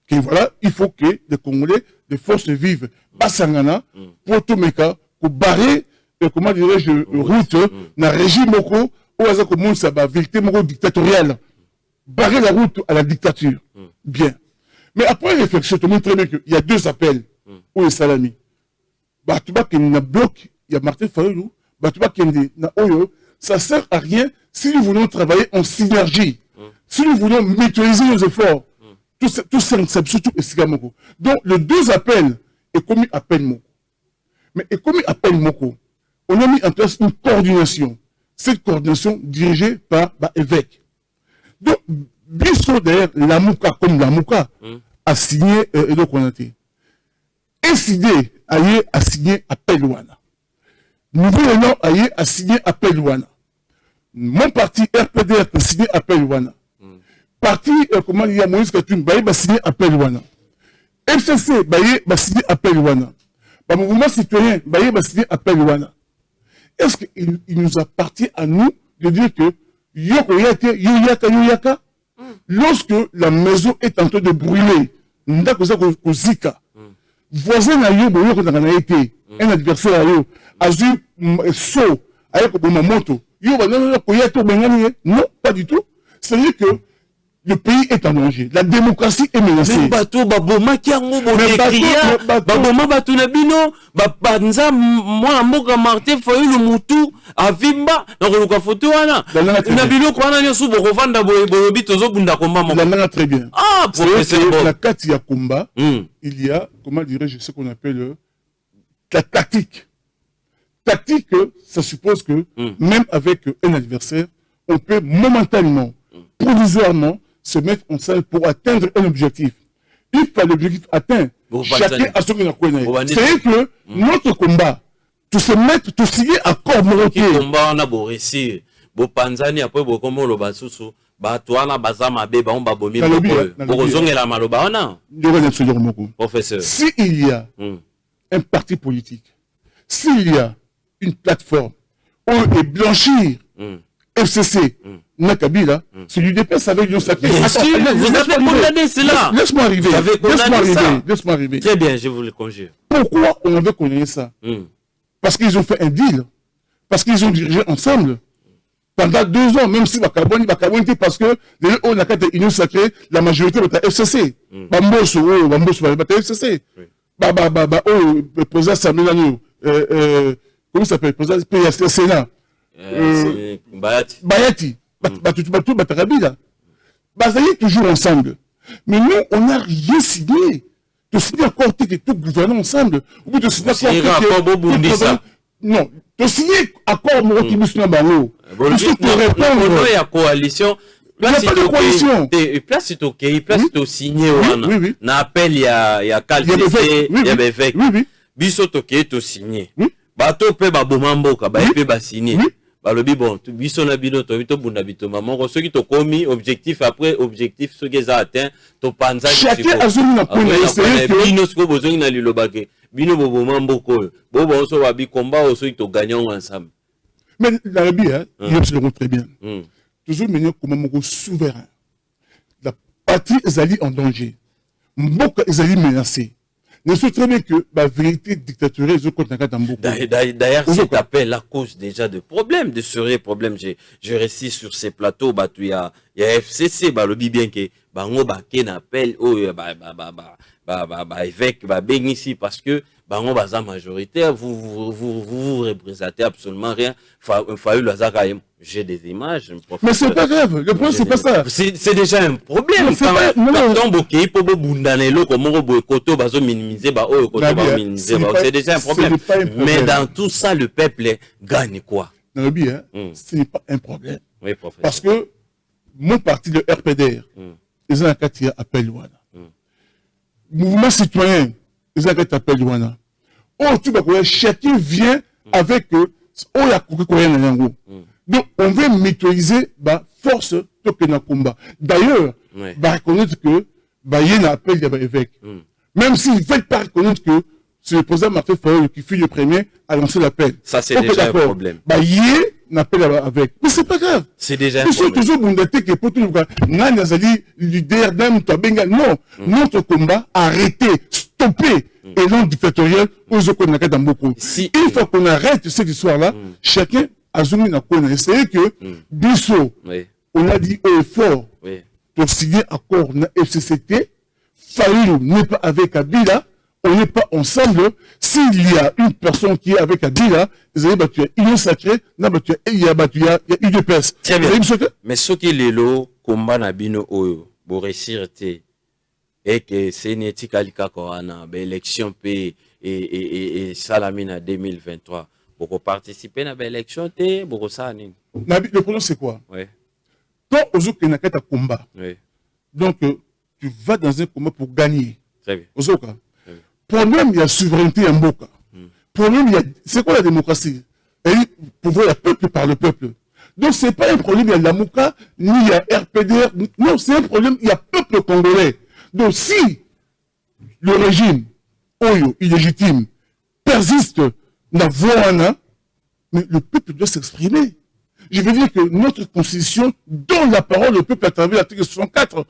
Que voilà, il faut que les Congolais, les forces vives, Basangana, pour tout méca, pour barrer, comment dirais-je, route, dans le régime moko, où ça commence à vérité dictatoriale. Barrer la route à la dictature. Bien. Mais après réflexion, tout le monde très bien qu'il y a deux appels. Où est Salami? Batouba qui n'a bloqué, il y a Martin Fayoulou, Batouba qui n'a oyo. Ça ne sert à rien si nous voulons travailler en synergie. Si nous voulons mutualiser nos efforts. Tout ça, surtout Esigamoko. Donc, les deux appels est commis appel Moko. Mais est commis appel Moko. On a mis en place une coordination. Cette coordination dirigée par l'évêque. Donc, Bisso d'ailleurs, la Mouka comme la Mouka a signé Edo Konaté. SID a signé appel Ouana. Nouveau Élan a signé appel Ouana. Mon parti RPDR a signé appel Ouana. Parti, comment il y a Moïse Katoum, a signé appel Ouana. FCC, a signé appel Ouana. Le mouvement citoyen, a signé appel Ouana. Est-ce qu'il nous appartient à nous de dire que Yoyaka, lorsque la maison est en train de brûler, Zika, voisin a été un adversaire a eu saut avec Moto. Non, pas du tout. C'est-à-dire que le pays est en danger. La démocratie est menacée. Mais bateau baboma qui a un baboma bateau nabino bapanza moi mboka Martin Fayoul mutu avimba na koluka photo wana nabino ko wana nyosu boko vanda boyobi tozo bunda komba mo. La très bien. Ah professeur Bob. La kati ya combat, il y a comment dirais-je ce qu'on appelle la tactique. Tactique, ça suppose que même avec un adversaire, on peut momentanément, provisoirement, se mettre en salle pour atteindre un objectif. Une fois l'objectif atteint, chacun a ce qu'on a connu. C'est que notre combat, tu se mettre, tu signer accord qui combat on a beau réussir beau panzani après beau comme le basusu ba toi na bazama be ba on ba bomi bozongela maloba ona professeur si il y a un parti politique, s'il y a une plateforme où blanchir FCC Nakabila, c'est l'UDPS avec l'Union sacrée. Vous avez condamné cela. Laisse-moi arriver. Laisse-moi arriver. Très bien, je vous le conjure. Pourquoi on avait condamné ça? Parce qu'ils ont fait un deal. Parce qu'ils ont dirigé ensemble. Pendant 2 ans, même si Bakaboni, parce que on a l'Union sacrée, la majorité va être FCC. Bamboso, va être FCC. Le président Samuel Agnew, comment il s'appelle? Le président PSC Sénat. Bayati. Batarabila. Bazaï toujours ensemble. Mais nous, on n'a rien signé. De signer accord que tout gouvernement ensemble. Ou de signer accord non. De signer accord Morotibus Nabango. Il faut te répondre. Il y a coalition. Place c'est ok. Place c'est ok. Place c'est signé. Oui. N'appel il y a qualifié. Il y a Bévec. Biso toké to signé. Bato pe babomamboka. Ba pe ba signé. Balobi bon, biso na bino to bito bunda bito maman ceux qui to commis objectif après objectif ceux qui ont atteint to panza chacun a zone na point essayer que bino sko bozongi na lilobake bino bobo mamboko bobo so ba bi combat ceux qui to gagnant ensemble mais la Bible hein il observe très bien toujours mener comme moko souverain la patrie ezali en danger mboka ezali menacé. Ne sais très bien que la vérité dictatoriale est contre D'ailleurs, c'est appel la cause déjà de problèmes, de sérieux problèmes. Je récite sur ces plateaux, il y a FCC, le bien que bango ba ken appel évêque ici parce que bango baza majoritaire, vous représentez absolument rien. Fayu Lazaka, j'ai des images. Mais c'est pas grave, le problème c'est pas ça. C'est déjà un problème. C'est déjà un problème. Mais dans tout ça, le peuple gagne quoi? Ce n'est pas un problème. Oui, professeur. Parce que mon parti, le RPDR, ils ont un cas qui appelle Luana. Mouvement citoyen, ils ont un cas qui appelle Luana. Chacun vient avec eux. Donc, on veut maîtriser la force de combat. D'ailleurs, reconnaître que il y a un appel de l'évêque. Même s'il ne fait pas reconnaître que c'est le président Martin Fayol qui fut le premier à lancer l'appel. Ça, c'est déjà un problème. Il y a un appel avec. Mais c'est pas grave. C'est déjà un problème. Ils sont toujours bondés que pour tout le monde, leader d'un non. Notre combat, arrêtez, stoppez. Et non dictatorial, il faut qu'on arrête cette histoire-là. Chacun a zoomé dans le essayé que Bissot, on a dit haut et fort, pour signer accord na FCCT, Fayulu n'est pas avec Kabila, on n'est pas ensemble. S'il y a une personne qui est avec Kabila, ils ont battu Union sacrée, il y a UDPS. Mais ce qui est le combat na bino oyo, pour réussir et que c'est une éthique à l'élection et Salamina 2023. Pour participer à l'élection, le problème c'est quoi? Quand on joue un combat, donc tu vas dans un combat pour gagner. Très bien. Problème, il y a souveraineté en Boka. Problème, c'est quoi la démocratie? Pouvoir le peuple par le peuple. Donc c'est pas un problème, il y a la Mouka, ni il y a RPDR. Non, c'est un problème, il y a peuple congolais. Donc si le régime Oyo illégitime persiste dans la voie, mais le peuple doit s'exprimer. Je veux dire que notre constitution donne la parole au peuple à travers l'article 64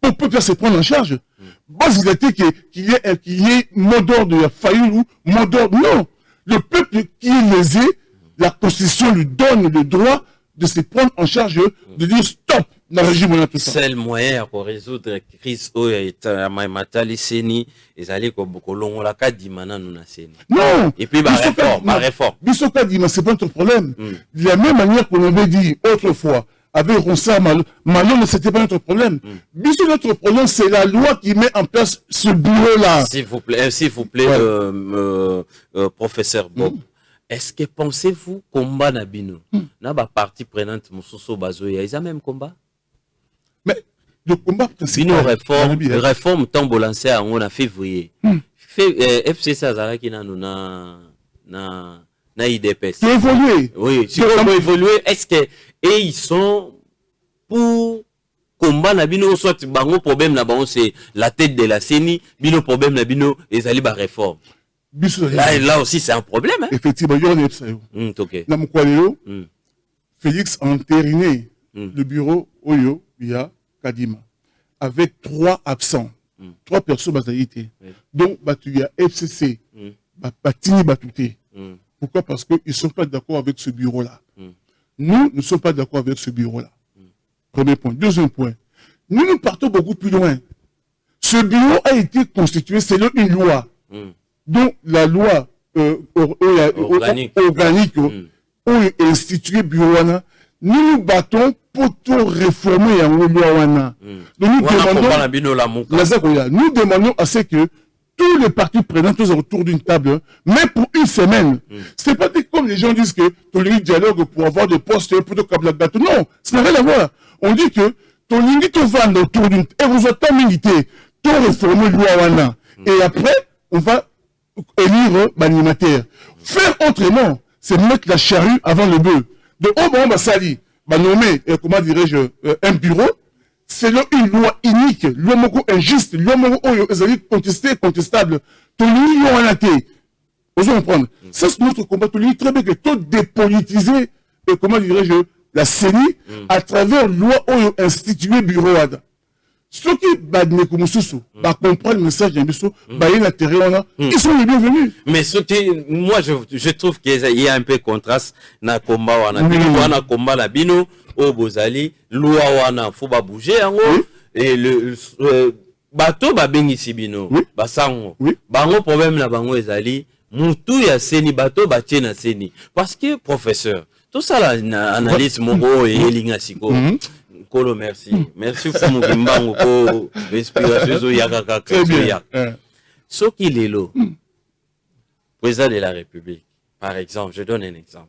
pour le peuple se prendre en charge. Bon, il a dit qu'il y ait mot d'ordre de Fayulu, mot d'ordre. Non, le peuple qui est lésé, la constitution lui donne le droit de se prendre en charge, de dire stop dans le régime. C'est le moyen pour résoudre la crise. Non. Et puis, réforme. Bissoka dit, mais c'est pas notre problème. De la même manière qu'on avait dit autrefois, avec Ronsa Malon, c'était pas notre problème. Bissot, notre problème, c'est la loi qui met en place ce bureau-là. S'il vous plaît, professeur Bob. Est-ce que pensez-vous combat Nabino n'a pas partie prenante Moussoso Bazoya, ils ont même combat? Mais le combat principal. Bino réforme tombe lancé en février. FCC Azara qui na na IDPS. Tu évoluer. Oui, si on peut évoluer, est-ce que et ils sont pour combat na bino soit bango problème na bango c'est la tête de la CENI, bino problème na bino ezali ba réforme. Là aussi c'est un problème hein. Effectivement, il y a ça. OK. Na mkwalelo Félix a entériné le bureau Oyo via Kadima avec 3 absents. 3 personnes basalité. Donc il y a FCC, Batini Batouté. Pourquoi? Parce qu'ils ne sont pas d'accord avec ce bureau-là. Nous ne sommes pas d'accord avec ce bureau-là. Premier point. Deuxième point. Nous partons beaucoup plus loin. Ce bureau a été constitué selon une loi. Donc la loi organique est instituée bureau. Nous nous battons pour tout réformer la loi. Nous demandons à ce que tous les partis prenants tous autour d'une table, mais pour une semaine. C'est pas comme les gens disent que tu lis dialogue pour avoir des postes pour le câble bateau. Non, ça n'a rien à voir. On dit que tu lis tout vendre autour d'une et vous êtes milité, tout réformer loi. Et après, on va élire l'animateur. Faire autrement, c'est mettre la charrue avant le bœuf. De haut, on va salir, nommer, comment dirais-je, un bureau. C'est une loi unique, l'homme injuste, l'homme contestable. Tout le monde a été. Vous comprenez? Ça, c'est notre combat. Tout le monde très bien que tout dépolitiser, comment dirais-je, la CENI, à travers loi instituée bureau. Ceux qui comprennent le message d'un biseau, ils sont les bienvenus. Mais moi, je trouve qu'il y a un peu de contraste dans le combat. Dans combat, la bino, au Bozali, loi wana, faut pas bouger, et le bateau, bengi sibino, basango, bango problème na bango ezali, mutu ya seni bateau, batie na seni. Parce que, professeur, tout ça, l'analyse, mon et linga siko. Kolo, merci. Merci pour mon kimbango ko respiration yakaka. Ce qu'il est là, président de la République, par exemple, je donne un exemple.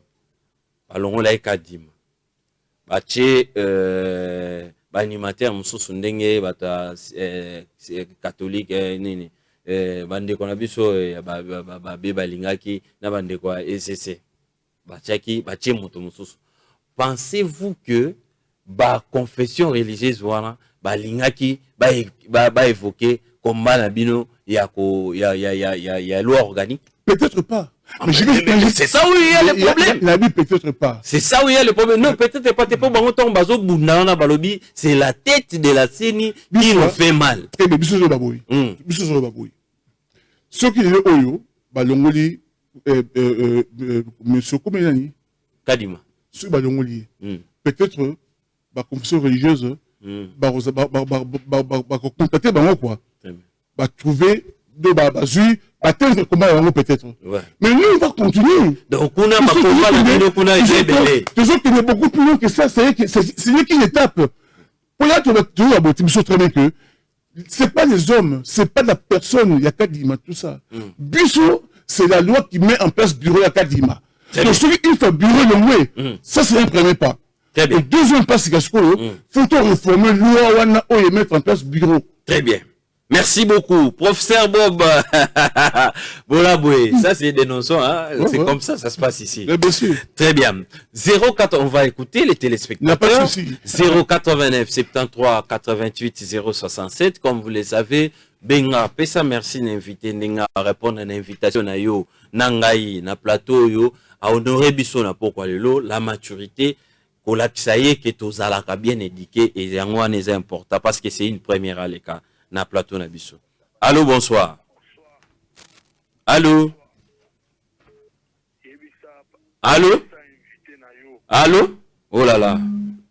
Alors on l'a Kadima. Bache animateur mususu ndenge bata catholique nini bande kona biso ba beba lingaki na bande kwa ECC. Bache moto mususu. Pensez-vous que ba confession religieuse wana ba lingaki ba évoquer comme malabino ya loi organique? Peut-être pas. Mais c'est ça où il y a le problème. La vie peut-être pas. C'est ça où il y a le problème. Non, peut-être pas. C'est la tête de la CENI qui nous fait mal. Ce qui est Oyo, Balongoli, monsieur Komenani, Kadima. Ce Balongoli, peut-être la confession religieuse, contacter quoi, trouver de atteindre comment peut-être. Mais nous, on va continuer. Donc, on a beaucoup plus loin que ça. C'est une étape. Pour là, tu vas toujours aboutir très bien que c'est pas les hommes, c'est pas la personne, il y a Kadima, tout ça. Bissot, c'est la loi qui met en place bureau à Kadima. Donc, celui qui fait bureau le ça c'est un premier pas. Le deuxième pas, c'est qu'il faut réformer loi et mettre en place bureau. Très bien. Merci beaucoup, professeur Bob. Voilà, ça c'est dénonçant, hein? C'est comme ça se passe ici. Bien sûr. Très bien. 04, on va écouter les téléspectateurs. 089 73 88 067, comme vous le savez. Benga, pesa merci d'inviter, Nenga à répondre à l'invitation na yo, nangai, na plateau yo, à honorer biso na pourquoi la maturité, kolaksaye que tozalaka bien éduqué et yango n'est important parce que c'est une première à l'écart. Na plateau na biso. Allô, bonsoir. Allô. Allô. Allô. Oh là là.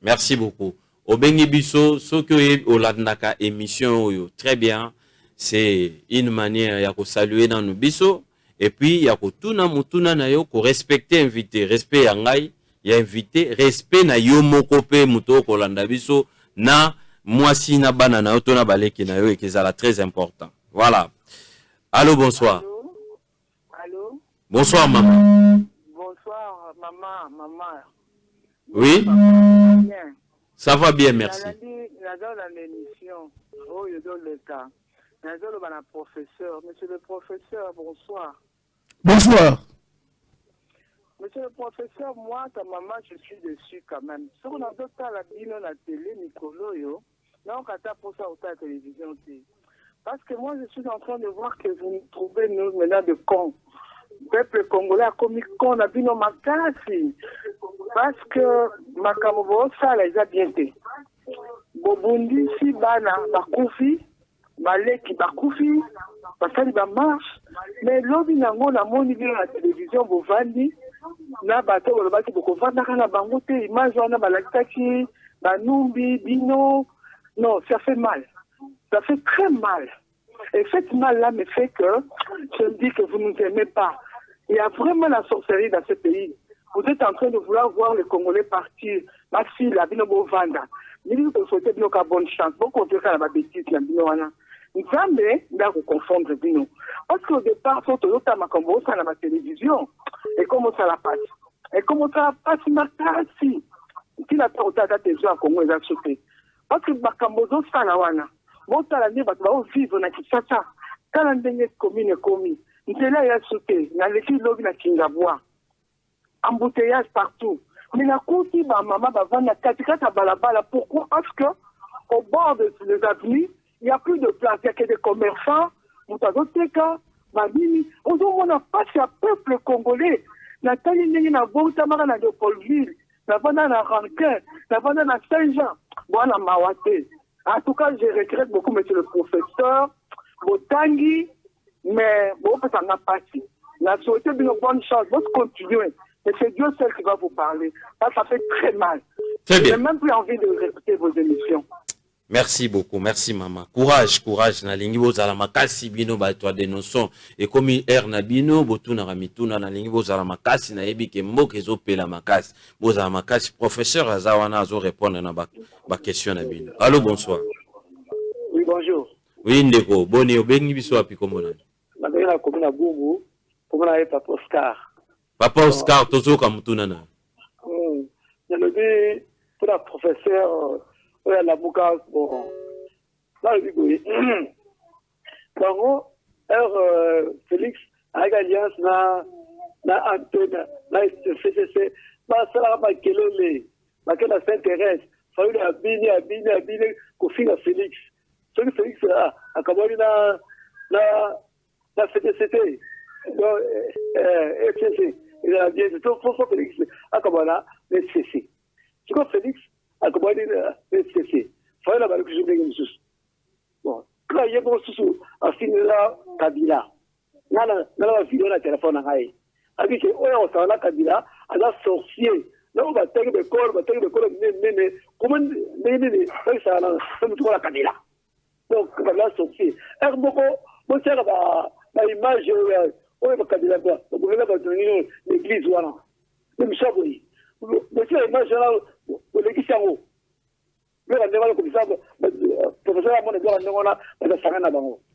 Merci beaucoup. Obengi biso, ce que olandaka émission yo, très bien. C'est une manière ya ko saluer dans nos biso et puis ya ko tuna mutuna na yo ko respecter invité, respect ya ngai, ya invité, respect na yo moko pe muto ko landa biso na moi si na banana auto na baleki na yo et que ça très important. Voilà. Allô, bonsoir. Allô. Bonsoir maman. Bonsoir maman. Oui. Bien. Ça va bien, merci. Professeur. Monsieur le professeur, bonsoir. Bonsoir. Monsieur le professeur, moi, ta maman, je suis dessus quand même. Si on a d'autres cas, la bino, la télé, Nicolo, yo, là, on a pour ça, autant la télévision. Parce que moi, je suis en train de voir que vous nous trouvez, nous, maintenant, de cons. Peuple congolais a commis con, a bino makasi. Parce que, makamobo, ça, là, ils a bien été. Bobundi, si, bana, bakoufi, baleki, bakoufi, basali, marche. Mais l'obi, nango, na moni, bien, la télévision, bovandi, na bato, bolobaki, bokovanda, na bango, te, image, wana, balakitaki, banumbi, bino. Non, ça fait mal. Ça fait très mal. Et cette mal-là me fait que je me dis que vous ne nous aimez pas. Il y a vraiment la sorcellerie dans ce pays. Vous êtes en train de vouloir voir les Congolais partir. Ma fille, la binobo vanda. Mais vous souhaitez bien bonne chance. Beaucoup de gens ont des bêtises, la binoana. Nous sommes là pour confondre bino. Parce qu'au départ, il faut que l'autre macambo ça dans ma télévision. Et comment ça la passe? Et comment ça passe ma tasse? Qui n'a pas autant d'attention à Congo, ils ont sauté. Parce que macambo ça la wana. Bon, ça la vie, va vivre dans Kinshasa. Quand la dernière commune est commise, nous sommes là, il y a sauté. Il y a les filles lobby dans Kingabois. Embouteillage partout. Mais la cour qui va maman va vendre la katikata balabala. Pourquoi? Parce que au bord des avenues, il n'y a plus de place. Il n'y a que des commerçants. Moutazoteka, Babini. On a pas ce peuple congolais. Nathalie Nengi na Boutamara na Léopoldville. Na Vanda na Rankin. Na Vanda na Saint-Jean. Voilà Mawate. En tout cas, je regrette beaucoup, monsieur le professeur. Botangi, mais bon, ça n'a pas si. La souhaité une bonne chance. Vous continuez. Et c'est Dieu seul qui va vous parler. Ça fait très mal. Très bien. Je n'ai même plus envie de réécouter vos émissions. Merci beaucoup, merci maman. Courage, courage. Na lingi bozala makasi bino ba to dénonçons et comme er na bino botuna ramituna na lingi bozala makasi na yebi ke mboka ezopela makasi. Bozala makasi professeur azawana azo répondre na ba question na bino. Allô, bonsoir. Oui, bonjour. Oui, ndeko, boni obengi biso api komona. Na bena komona Bungu, komona e Papa Oscar. Papa Oscar tozoka mutuna na. Je le dis pour la professeur la Mouka, bon, là, je dis, Félix, avec Alliance, na Antenne, na CCC, ça va quelele, ma quelle s'intéresse, fallu abine, qu'au fin à Félix. Ce que Félix a commandé na CCC, FCC, il a dit, faut Félix, a commandé na CCC. Ce que Félix, a commandé le FCC. Fallait la barre que je vais sous. Bon, là, il y a bon sous, à finir là, Kabila. Là, la vidéo, la téléphone, à Haï. A dit que, on s'en a Kabila, à la sorcier. Là, on va tailler le corps, mais, comment, ça, nous trouvons la Kabila. Donc, la sorcier. Er, beaucoup, mon cher, la image, on va Kabila, on va donner l'église, voilà. Même ça, oui. Monsieur, l'image, là,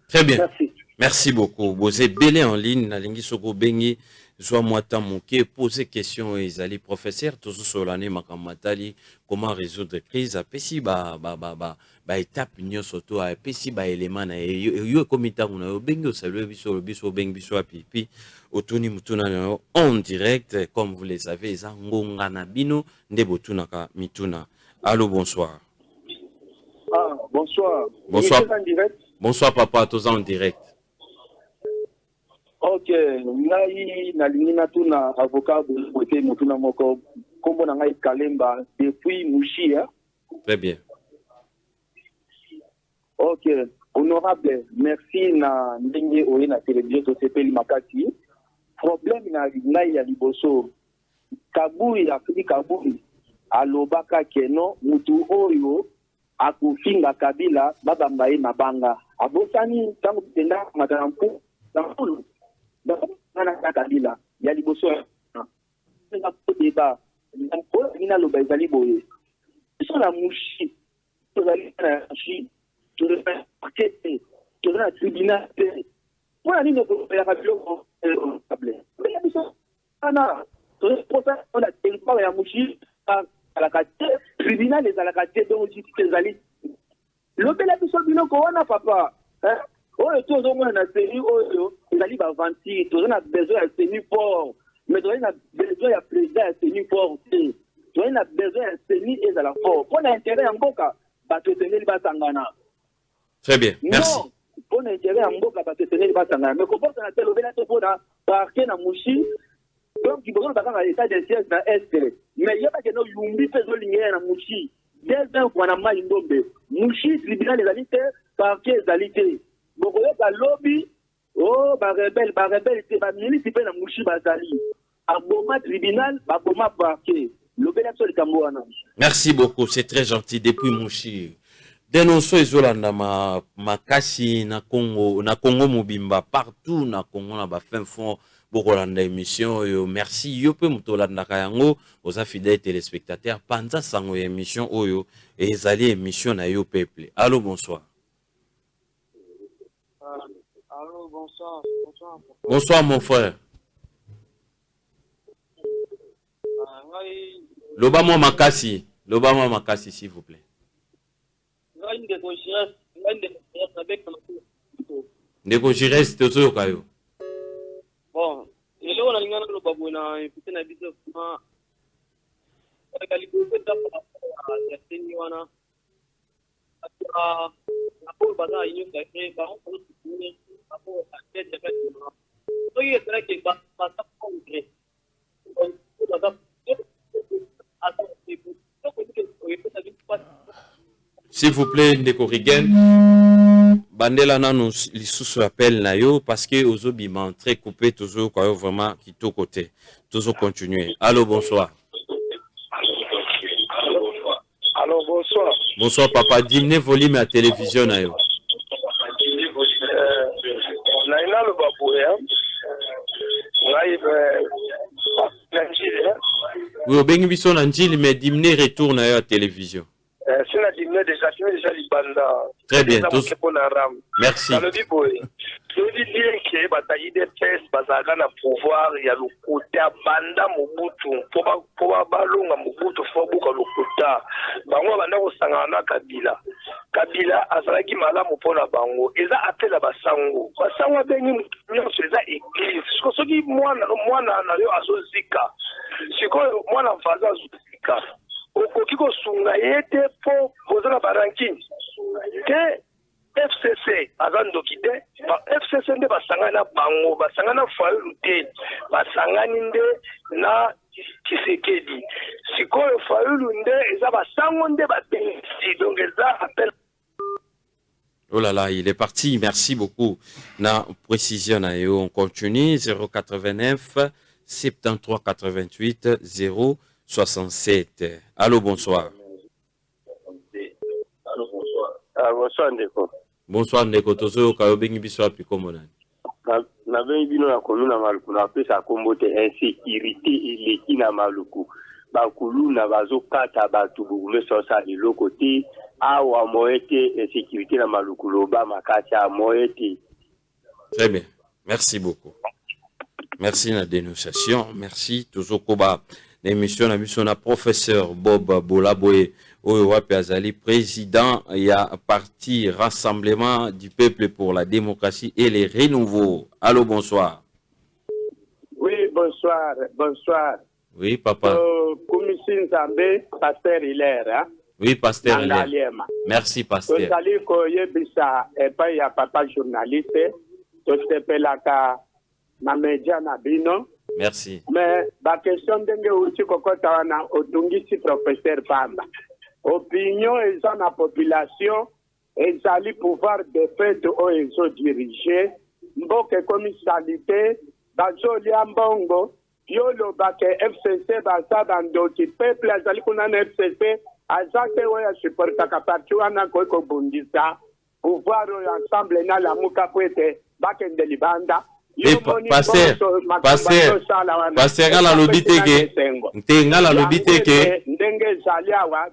très bien. Merci. Merci beaucoup. Vous êtes belé en ligne, na lingi soko bengi, soit moi tamuke, poser question et ali professeur, tout sur l'année makamatali, comment résoudre crise, apesi ba étape nyo soto, apesi ba élément na yo komita kuna yo bengi saluer biso bengi biso api otuni mutuna en direct, comme vous le savez, za ngonga na bino ndebotuna ka mituna. Allô, bonsoir. Ah, bonsoir. Bonsoir. En direct? Bonsoir, papa, tous en direct. Ok, ngai na lingina tuna avocat de côté mutuna moko kombo na ngai Kalemba depuis Mushia. Très bien. Ok, honorable, merci na ndenge oye na télévision société Limakati. Problème na ngai ya liboso kaburi Afrique kaburi alobaka keno mutu oyo akufinga Kabila babamba ye mabanga abosani tangu tenda matampu tampulu na Kabila ya liboso na débat ko ina loba ezali boye so la mushi to zali na mushi to na pakete to na tribunal pour nini ko ya kabilo problème mais biso ana to procès on a territoire ya mushi à la carte tribunal les à la carte donc les ali l'opéra biso bino ko wana papa hein oh to zo mona na série oyo les ali ba vanti to na besoin de tenir fort mais tu as besoin de président à tenir fort. Tu as besoin de tenir et de la fort. Pour l'intérêt en boca, bah te tenir les sangana. Très bien, merci. Non, pour l'intérêt en boca, bah te tenir les sangana. Mais comment ça s'appelle au Bénin pour parquer na mouchi? Donc il faut pas l'état de siège dans est. Mais il y a pas que nous yumbi faisons ligne na mouchi. Dès un point na mai ndombe. Mouchi tribunal des alités, parquet des alités. Bon, il y a lobby. Oh, ba rebelle, c'est ba ministre pe na mouchi bazali. Aboma tribunal, aboma parquet. Merci beaucoup, c'est très gentil depuis Mouchi. Dénonçons Ezolanda makasi na Congo Mobimba partout na Congo na ba fin fond bokolanda émission yo. Merci yo pe mutolanda kayango aux fidèles téléspectateurs panza sango émission oyo et ezali émission na yo peuple. Allô, bonsoir. Allô, bonsoir. Bonsoir mon frère. Lobama makasi, s'il vous plaît. Ndeko Jires tozo kayo. Bon, ele wana lingana lo babona ipite na biso kuma kalibu peta ya teni wana. Apo baza inyo kae ba on ni apo atete ka. So ye tra ke ba sa kontre. S'il vous plaît, Ndeko Rigen, Bandela nanu lisusu appel na yo parce que ozobima très coupé toujours quoi vraiment qui tout côté. Toujours continuer. Allô, bonsoir. Allô, bonsoir. Bonsoir papa, dimne volume à télévision na yo. Naina lo babuya. Oui, obengi biso na njili mais dimne retourne à la télévision. C'est la dimne déjà libanda. Très bien, tous. Merci. Je dis bien que bataille des tests bazaga na pouvoir ya lokuta banda Mobutu pour balonga Mobutu faut buka lokuta bango banda ko sangana Kabila azalaki malamu pona bango eza appela basango bengi nyonso eza église soki mwana na yo azozika sikoyo mwana mfaza azozika okoki kosunga yete po kozala baranking te FCC azandoki te FCC nde basangana bango basangana Fayulu te basangani nde na Tshisekedi sikoyo Fayulu nde eza basango nde babengi donc eza appel. Oh là là, il est parti. Merci beaucoup. Na précision na yo, on continue 089 73 88 067. Allô, bonsoir. Bonsoir Ndeko. Bonsoir Ndeko, tozo ka obengi biso api komonani. Na bengi bino na komuna maluku na pesa kombote insécurité eleki na maluku. Bakulu na bazokata batu bugume sosa liloko te awa moete insécurité na maluku loba makati a moete. Très bien. Merci beaucoup. Merci la dénonciation. Merci toujours koba. L'émission na biso na professeur Bob Bolaboye oyo wapi azali président ya parti Rassemblement du peuple pour la démocratie et les renouveaux. Allô, bonsoir. Oui, bonsoir. Bonsoir. Oui, papa. Commissaire Nzambe, pasteur Hilaire. Hein? Oui, pasteur Hilaire. Merci, pasteur. Tozali koyebisa epa ya papa journaliste, tosepelaka na media na bino. Merci. Mais la question ndenge uti kokota wana otungisi professeur Pamba. Opinion et dans la population, et ali pouvoir de fait ou ils ont dirigé, mboke commisalité, bazo liambongo, yolo bake FCC basa bandoki peuple azali kuna na FCC, azake oya supporta kapati wana koiko bundisa, pouvoir ensemble na la muka kwete, bakende libanda. Pasteur, ngala lobiteke, ngala lobiteke.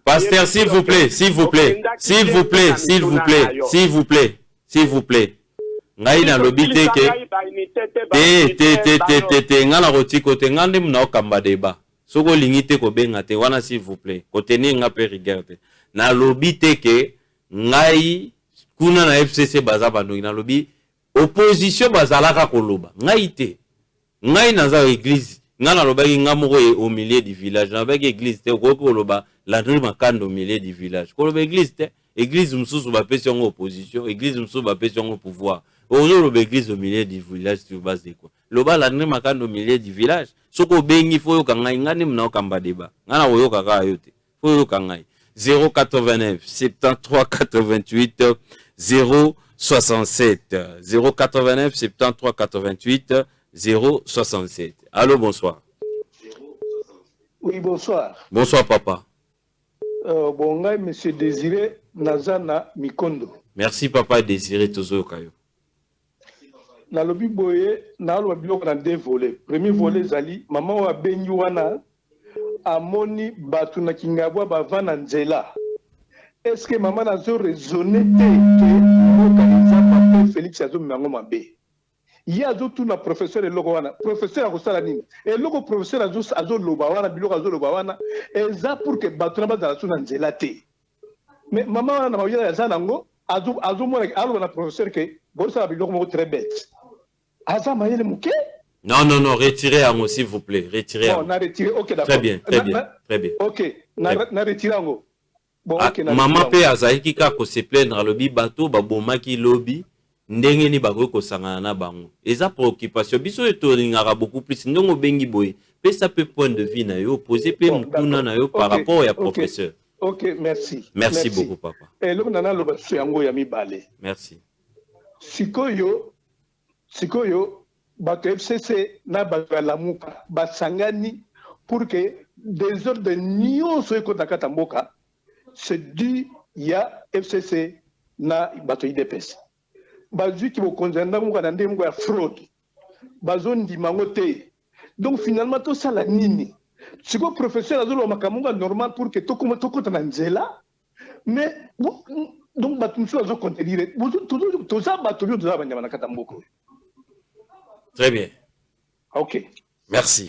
Pasteur, s'il vous plaît, s'il vous plaît, s'il vous plaît, s'il vous plaît, s'il vous plaît, s'il vous plaît. Ngai na lobiteke. Te ngala rotiko te ngande mna okamba deba. Soko lingite ko benga te wana s'il vous plaît. Koteni nga pe regarde. Na lobiteke ngai kuna na FCC baza bandu na lobi opposition bazalaka koloba ngai te ngai naza église ngana lobaki ngamoko au milieu du village na baki église te ko loba la ndri makando au milieu du village ko loba église te église mususu ba pesi en opposition église mususu ba pesi en pouvoir ozo loba église au milieu du village tu base de quoi loba la ndri makando au milieu du village soko bengi fo yo kangai ngani mna okamba débat ngana oyo kaka yote fo yo kangai 089 73 88 067 089 73 88 067. Allô, bonsoir. Oui, bonsoir. Bonsoir, papa. Bonsoir, monsieur Désiré Nazana Mikondo. Merci, papa Désiré Tozo Kayo. Na lobi boye, na lo biloko na deux volets. Premier volet zali, maman wa benyi wana amoni batu na kingabwa bavana nzela. Est-ce que maman a raisonné que moka papa Félix azo mango mabe? Il y a tout na professeur et logo wana professeur akosala nini et logo professeur azo loba wana biloko azo loba wana eza pour que batuna bazala tuna nzela te mais maman na mawila ya zanango azo mona alo na professeur que bolsa biloko moko très bête aza mayele muke non retirez ango s'il vous plaît retirez bon na retirer OK d'accord très bien OK na retirer ango bon OK na maman pe azaiki ka ko se plaindre lobi bato babomaki lobi ndenge ni bakoki kosangana na bango eza préoccupation biso etoringaka beaucoup plus ndongo bengi boye pesa pe point de vue na yo poser pe mutuna na yo par rapport ya professeur. OK, merci beaucoup papa et lo nana lo baso yango ya mibale merci sikoyo bato FCC na bato ya lamuka basangani pour que des ordres nyonso ekota kata mboka c'est dû ya FCC na bato IDPS bazui ki bokonzanda muka na ndenge ya fraude bazondi mango te donc finalement tout ça la nini siko professeur azolo makamunga normal pour que tokota na nzela mais donc batumso azo contenir tout ça bato yo za banyama na kata mboko. Très bien. OK. Merci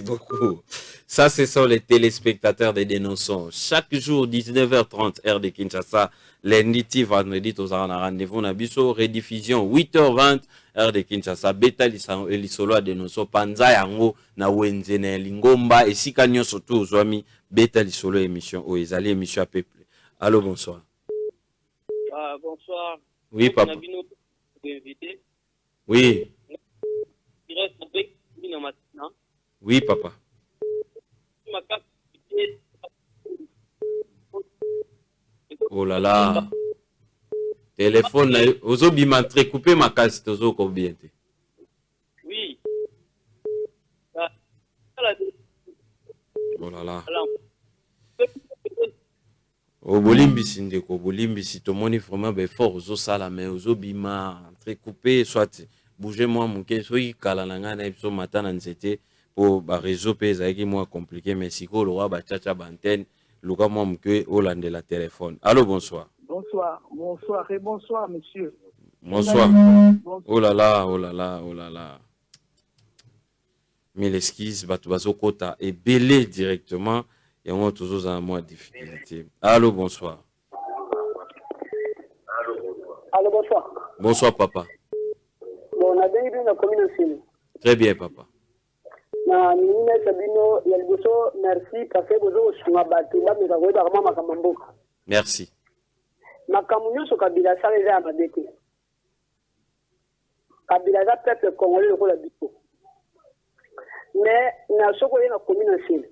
beaucoup. Ça, ce sont les téléspectateurs des dénonçants. Chaque jour, 19h30, heure de Kinshasa, lundi, vendredi, tous en rendez-vous, Nabiso, rediffusion, 8h20, heure de Kinshasa, Beta Lisolo à dénonçants, Panza Yango, na Wenzene, Lingomba, et Sikanyo surtout, Zouami, Beta Lisolo émission, Oezali émission à peuple. Allô, bonsoir. Bonsoir. Oui, papa. Oui. Oui, papa. Oh là là. Téléphone, ozo bimantré coupé ma casse, ozo combien? Oui. Oh là là. Au bolimbisi ndeko, bolimbisi to moni vraiment be fort ozo sala mais ozo bima très coupé soit bougez-moi mon cœur soki kala na ngana episo matana nzete pour ba réseau pesa qui moins compliqué mais siko le roi ba chacha bantenne luka moi mon cœur olande la téléphone. Allô, bonsoir. Bonsoir et bonsoir monsieur. Bonsoir. Oh là là. Mille excuses batu bazo kota et belé directement et on a toujours un mois de difficulté. Allô, bonsoir. Allô, bonsoir. Bonsoir, papa. Bon, on a bien eu la commune. Très bien, papa. Na mimi Sabino yaligoso merci parce que bozo shima batu la meza ko ba mama kamamboka. Merci. Makamunyo so kabila sale ya mabete. Kabila za peuple congolais ko la biso. Mais na soko na commune sile.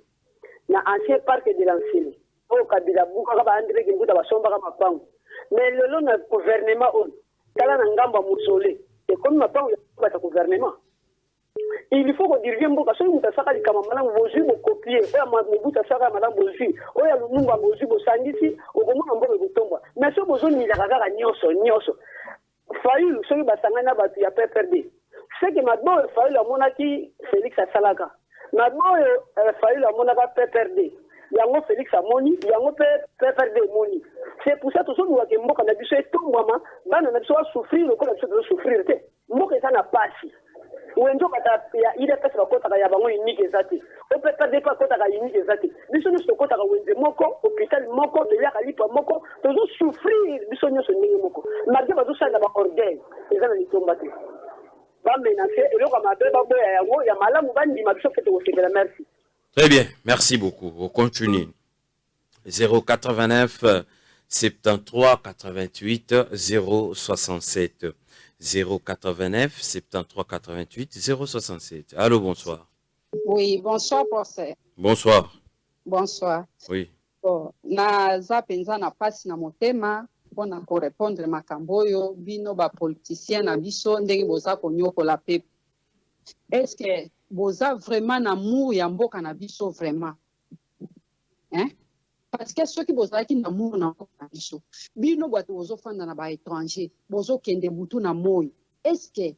Na ancien parc de l'ancien. O kabila buka ka ba andre kimbuta ba somba ka mapango. Mais lelo na gouvernement on kala na ngamba musole. Et comme na pango ya ta gouvernement. Il faut qu'on dirigeant mboka so muta saka kama malango bozu mo copier oya mabuta saka malango bozu oya lumumba bozu bo sangisi okomona mboka botomba mais so bozo ni la kaka nyoso fayu so ba sangana batu ya PPRD c'est que maintenant fayu la monaki Félix Asalaka maintenant fayu la monaka PPRD yango Félix Amoni yango PPRD moni c'est pour ça tout ça nous wa mboka na biso etombama bana na biso souffrir ko na biso souffrir te mboka ça na pasi Wenjo kata ya ile pesa bakota ya bango unique ezati. O pesa de pas kota ka unique ezati. Biso ni sokota ka wenze moko, hôpital moko, de ya kalipa moko, tozo souffrir biso nyo so ningi moko. Magde bazo sala ba orgueil. Ezana ni tomba te. Merci. Très bien, merci beaucoup. On continue. 089 73 88 067. 089 73 88 067. Allô, bonsoir. Oui, bonsoir, professeur. Bonsoir. Bonsoir. Oui. Bon, naza penza na pasi na motema mpona korépondre makambo oyo bino bapoliticien na biso ndenge boza konyokola pepe. Est-ce que boza vraiment na amour ya mboka na biso vraiment? Hein? Parce que ceux qui bozalaki na amour na mboka na biso bino bato bozofanda na baétranger bozokende butu na moi. Est-ce que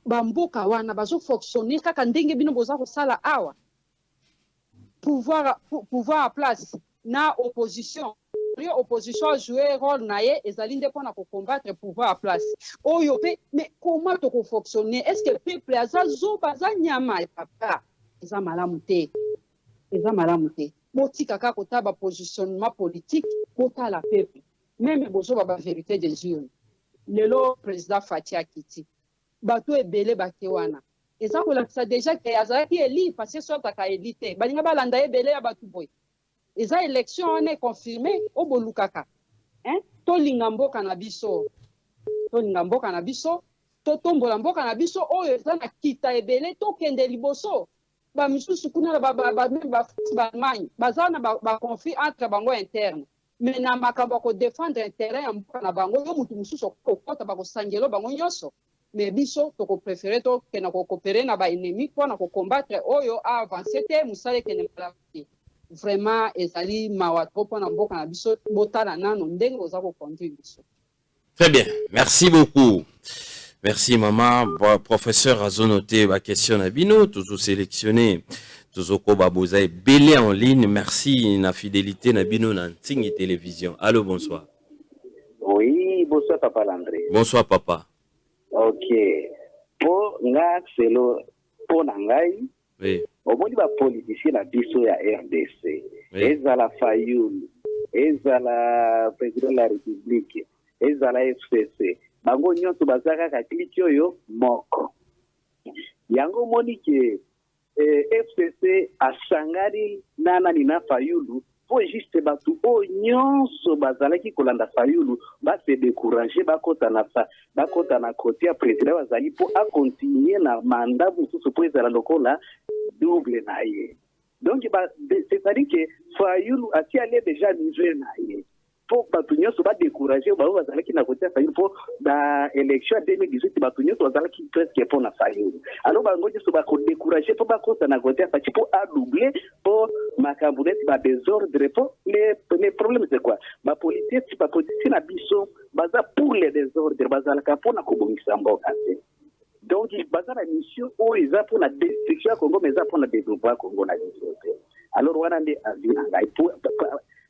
bamboka wana bazofonctionner kaka ndenge bino boza kosala awa? Pouvoir à place na opposition. L'opposition a joué rôle naie et Zalinde pour combattre pouvoir à place. Oyo pe, mais comment tu fonctionner? Est-ce que le peuple a zo baza nyama et papa? Eza malamute. Eza malamute. Moti kaka kota ba positionnement politique kota la peuple. Même bozo ba vérité des yeux. Lelo président Fatia Kiti. Bato ebele bakewana. Eza kolakisa déjà que azalaki eli parce que sorta ka élité. Balinga balanda ebele ya batu boy. Eza élection on est confirmé au bolukaka. Hein? To lingamboka na biso. To lingamboka na biso, to tombola mboka na biso oyo eza na kita ebele to kende liboso. Ba misusu kuna ba même ba Allemagne, baza na ba conflit entre bango interne. Mais na makambo ko défendre intérêt ya mboka na bango yo mutu mususu ko kota ba ko sangelo bango nyoso. Mais biso to ko préférer to ke na ko coopérer na ba ennemi pour na ko combattre oyo a avancer te musale ke ne pas. Vraiment ezali mawato pona mboka na biso botala nano ndenge oza ko conduire biso. Très bien, merci beaucoup. Merci maman, professeur a noté ma question à bino, toujours sélectionné, toujours ko baboza belé en ligne. Merci na fidélité na bino na Ntingi télévision. Allô, bonsoir. Oui, bonsoir papa Landré. Bonsoir papa. OK. Po nga selo po nangai. Oui. Omoni ba politicien na biso ya RDC. Oui. Ezala Fayulu, ezala président de la République, ezala FCC. Bango nyonso bazaka ka kliki oyo moko. Yango moni ke FCC asangari nana na Fayulu po juste batu o nyonso bazalaki kolanda Fayulu ba se décourager bakota na côté ya président bazali po a continuer na mandat mususu po ezala lokola double na ye. Donc c'est-à-dire que Fayulu a allé déjà niveau na ye. Pour batu nyonso ba décourager ba bazalaki na côté ya Fayulu po da élection 2018 batu nyonso bazalaki presque pour na Fayulu. Alors bango nyonso ba ko décourager po bakota na côté ya Fayulu po a doubler po makambulet ba désordre po les problèmes c'est quoi? Ba politique na biso baza pour les désordres bazalaka po na ko bongisa mboka. Donc baza na mission o eza pour la destruction ya Congo mais eza pour la développement Congo na biso. Alors wana nde azina ngai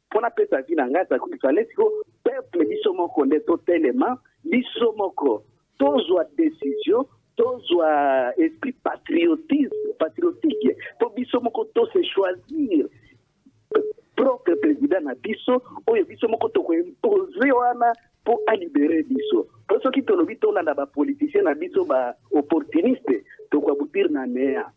pour la pesa vina ngai ça kuti fallait que peuple biso moko nde totalement biso moko tozwa décision tozwa esprit patriotique pour biso moko to se choisir propre président na biso oyo biso moko to ko imposer wana pour libérer biso. Pour ceux qui tolobi to landa ba politicien na biso ba opportuniste to ko butir na nea.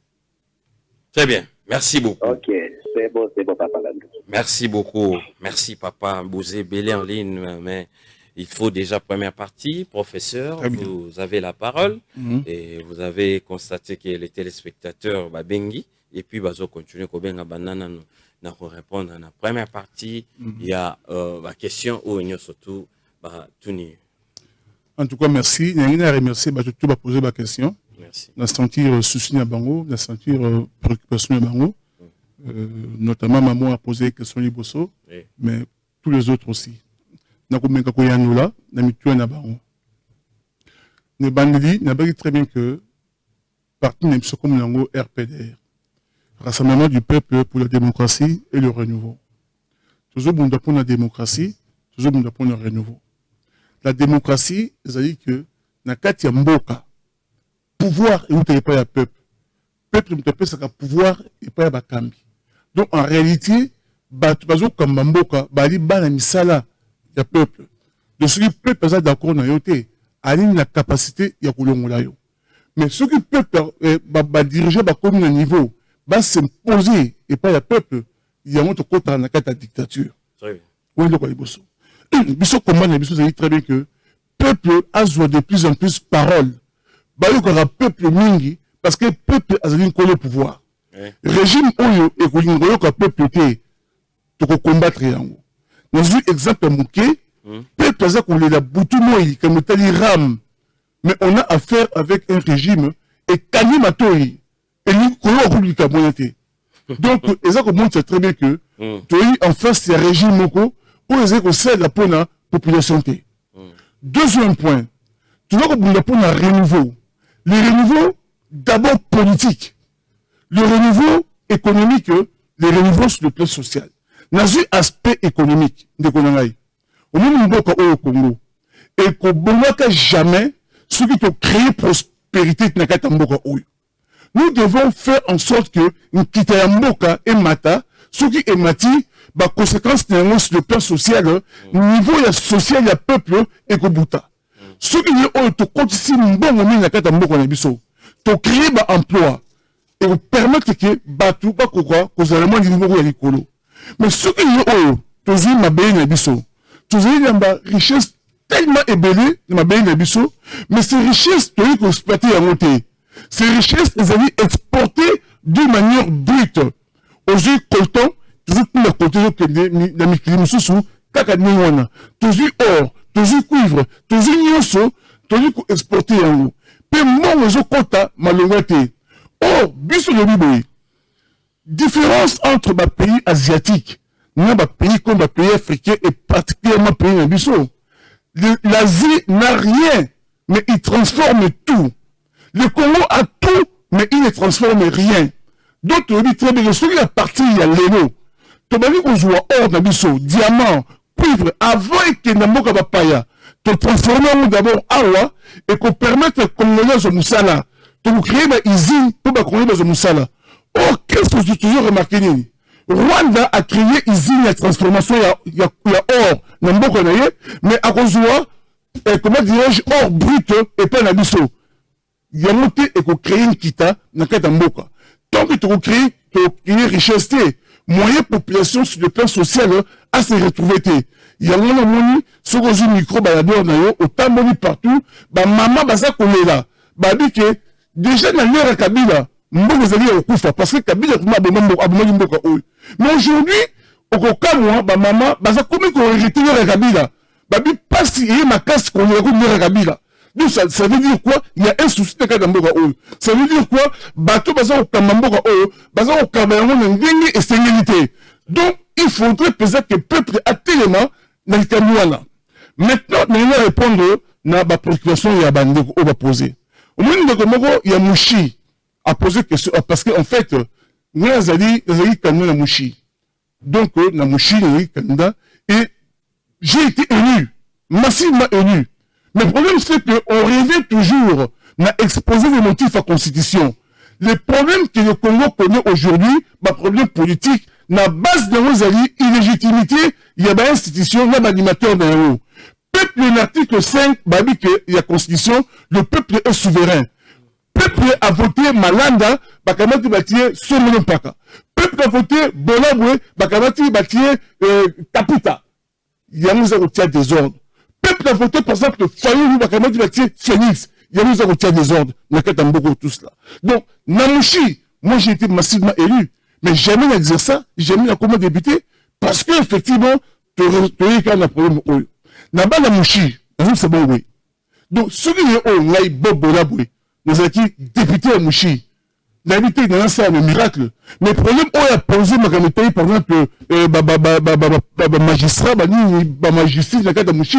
Très bien, merci beaucoup. OK, c'est bon papa Landré. Merci beaucoup. Merci papa Bouzé belé en ligne mais il faut déjà première partie, professeur, vous avez la parole et vous avez constaté que les téléspectateurs bengi et puis bazo continuer ko benga banana na ko répondre à la première partie, il y a la question ou surtout tuni. En tout cas merci, il y a remercier tout va poser la question. Merci. On a sentir souci à bango, on a sentir préoccupation à bango. Notamment maman a posé question liboso, mais tous les autres aussi. Na ko menga ko yanula na mitu na bango. Ne bandeli n'a pas dit très bien que parti même ce comme nango RPDR. Rassemblement du peuple pour la démocratie et le renouveau. Toujours bon pour la démocratie, toujours bon pour le renouveau. La démocratie, c'est-à-dire que na kati ya mboka pouvoir et où pas ya peuple. Peuple ne peut pas pouvoir et pas ya bakambi. Donc en réalité, bazo comme mboka bali bana misala ya peuple. De ce que peuple est d'accord na yote, a la capacité ya kulongola yo. Mais ceux qui peuvent diriger comme un niveau, s'imposer et pas le peuple, il y a un autre côté dans la dictature. Très bien. Oui, le Bisso. Bisso commande, Bisso dit très bien que le peuple a de plus en plus parole. Il y aura peuple mingi parce que le peuple a le pouvoir. Le régime oyo et le peuple était pour combattre. Dans un exemple mouké, le peuple a le boutou moï, comme le ram. Mais on a affaire avec un régime et Kani Matori et nous donc ça montre très bien que en face c'est un régime moko où ils ont la pour la population. Deuxième point, tu vois que pour un renouveau. Le renouveau d'abord politique, le renouveau économique, le renouveau sur le plan social. Dans un aspect économique de Konangaï, au moment où au Congo et qu'au Bonaka jamais ceux qui ont créé prospérité nous devons faire en sorte que Nkitayamboka et Mata, ceux qui ématent, bah, conséquence sur le plan social, niveau social, il y a peuple et Kobuta. Ceux qui ont continué un bon moment dans Katamboka Nabiso, to créer un emploi et vous permettre que Batu, Bakokwa, que vous allez moins niveau à l'écolo. Mais ceux qui ont toujours ma béni Nabiso, toujours une richesse tellement ébellée, mais ces richesses, tu as exploité à monter. Ces richesses, elles ont été exportées d'une manière brute. Aujourd'hui, coltan, toujours pour la côté de la Mikilimususu, Kakadniwana, toujours or, toujours cuivre, toujours nyoso, toujours exporté en eau. Puis moi, je compte malheureusement. Or, biso de Biboui, différence entre les pays asiatiques, les pays comme les pays africains et particulièrement les pays nabiso. L'Asie n'a rien, mais il transforme tout. Le Congo a tout, mais il ne transforme rien. Donc, tu dis très bien, celui qui a parti, il y a l'élo. Tu vas dire qu'on joue or, nabiso, diamant, cuivre, avant que Namoka Bapaya, te transformer d'abord awa, et qu'on permette de Congolais de Moussala, de créer une usine pour Congolais de Moussala. Or, qu'est-ce que j'ai toujours remarqué? Rwanda a créé une usine de transformation, il y a or, Namoka Naye, mais à cause de, comment dirais-je, or brut, et pas nabiso. Il y a monté et qu'on crée une kita, dans Katamboka. Tant que tu crées richesse, moyen population sur le plan social, à se retrouver. Il y a un moni, sur le micro, baladeur, autant moni partout, maman, ça qu'on est là. Dit que, déjà, dans l'heure à Kabila, mbongo zali au kufa, parce que Kabila, mais aujourd'hui, au cas moi, maman, ça comme qu'on hérité l'heure à Kabila. Pas si il y a ma casse qu'on est l'heure à Kabila. Donc, ça veut dire quoi? Il y a un souci de Kadamboka Oyo. Ça veut dire quoi? Bateau, baza au Kamamboka Oyo, baza au Kabayaron, n'endengue et sénilité. Donc, il faudrait peut-être que le peuple a tellement dans le Kamouana. Maintenant, nous allons répondre à la préoccupation qu'il y a bandé au va poser. Au moment de Komoko, il y a Mouchi à poser question, parce qu'en fait, nous avons dit Kamouana Mouchi. Donc, na Mouchi, nous avons dit Kamouana, et j'ai été élu, massivement élu. Mais le problème, c'est qu'on revient toujours à exposer les motifs à la Constitution. Le problème que le Congo connaît aujourd'hui, le problème politique, la base de nos alliés, illégitimité, il y a des institutions, il y a des animateurs dans le haut. Peuple, l'article 5, il y a Constitution, le peuple est souverain. Peuple a voté Malanda, Bakamati Batié, Somonompaka. Peuple a voté Bolabwe, Bakamati Batié, Kaputa. Il y a nous à des ordres. Peuple a voté, par exemple, le Fayou Bakamati Batié, Phoenix. Il y a nous à des ordres. N'a qu'à beaucoup tout cela. Donc, Namouchi, moi j'ai été massivement élu. Mais jamais n'exerce ça, jamais n'a comment débuter, parce que effectivement, tu as un problème. N'a-bas Namouchi, c'est bon, oui. Donc, ceux qui ont Bob Bolabwe, nous avons dit député à Mouchi. L'invité dans ça, le miracle. Mais le problème, on a posé, par exemple, magistrat, magistrat, dans le cas de Mouchi.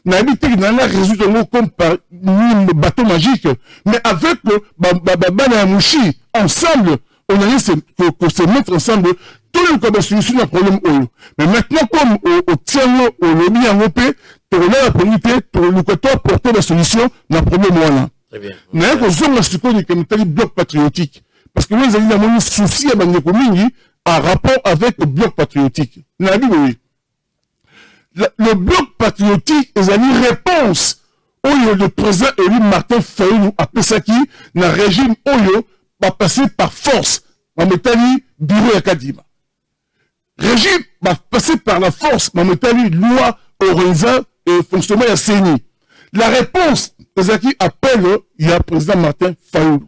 L'invité dans la résoudre comme par un bateau magique. Mais avec Mouchi, ensemble, on a dit que se mettre ensemble, tout le monde a solution à problème. Mais maintenant, comme au tient au lobby en OP, tu as la priorité, tu as porter la solution dans le problème. Très bien. Mais il y a bloc patriotique. Parce que nous avons un souci à rapport avec le bloc patriotique. Le bloc patriotique est une réponse oyo le président élu Martin Fayulu a pesaki na régime oyo va passer par force mametali bureau ya Kadima régime va passer par la force mametali loi organisa et fonctionnement ya CENI. La réponse ezaki appelle il y a président Martin Fayulu.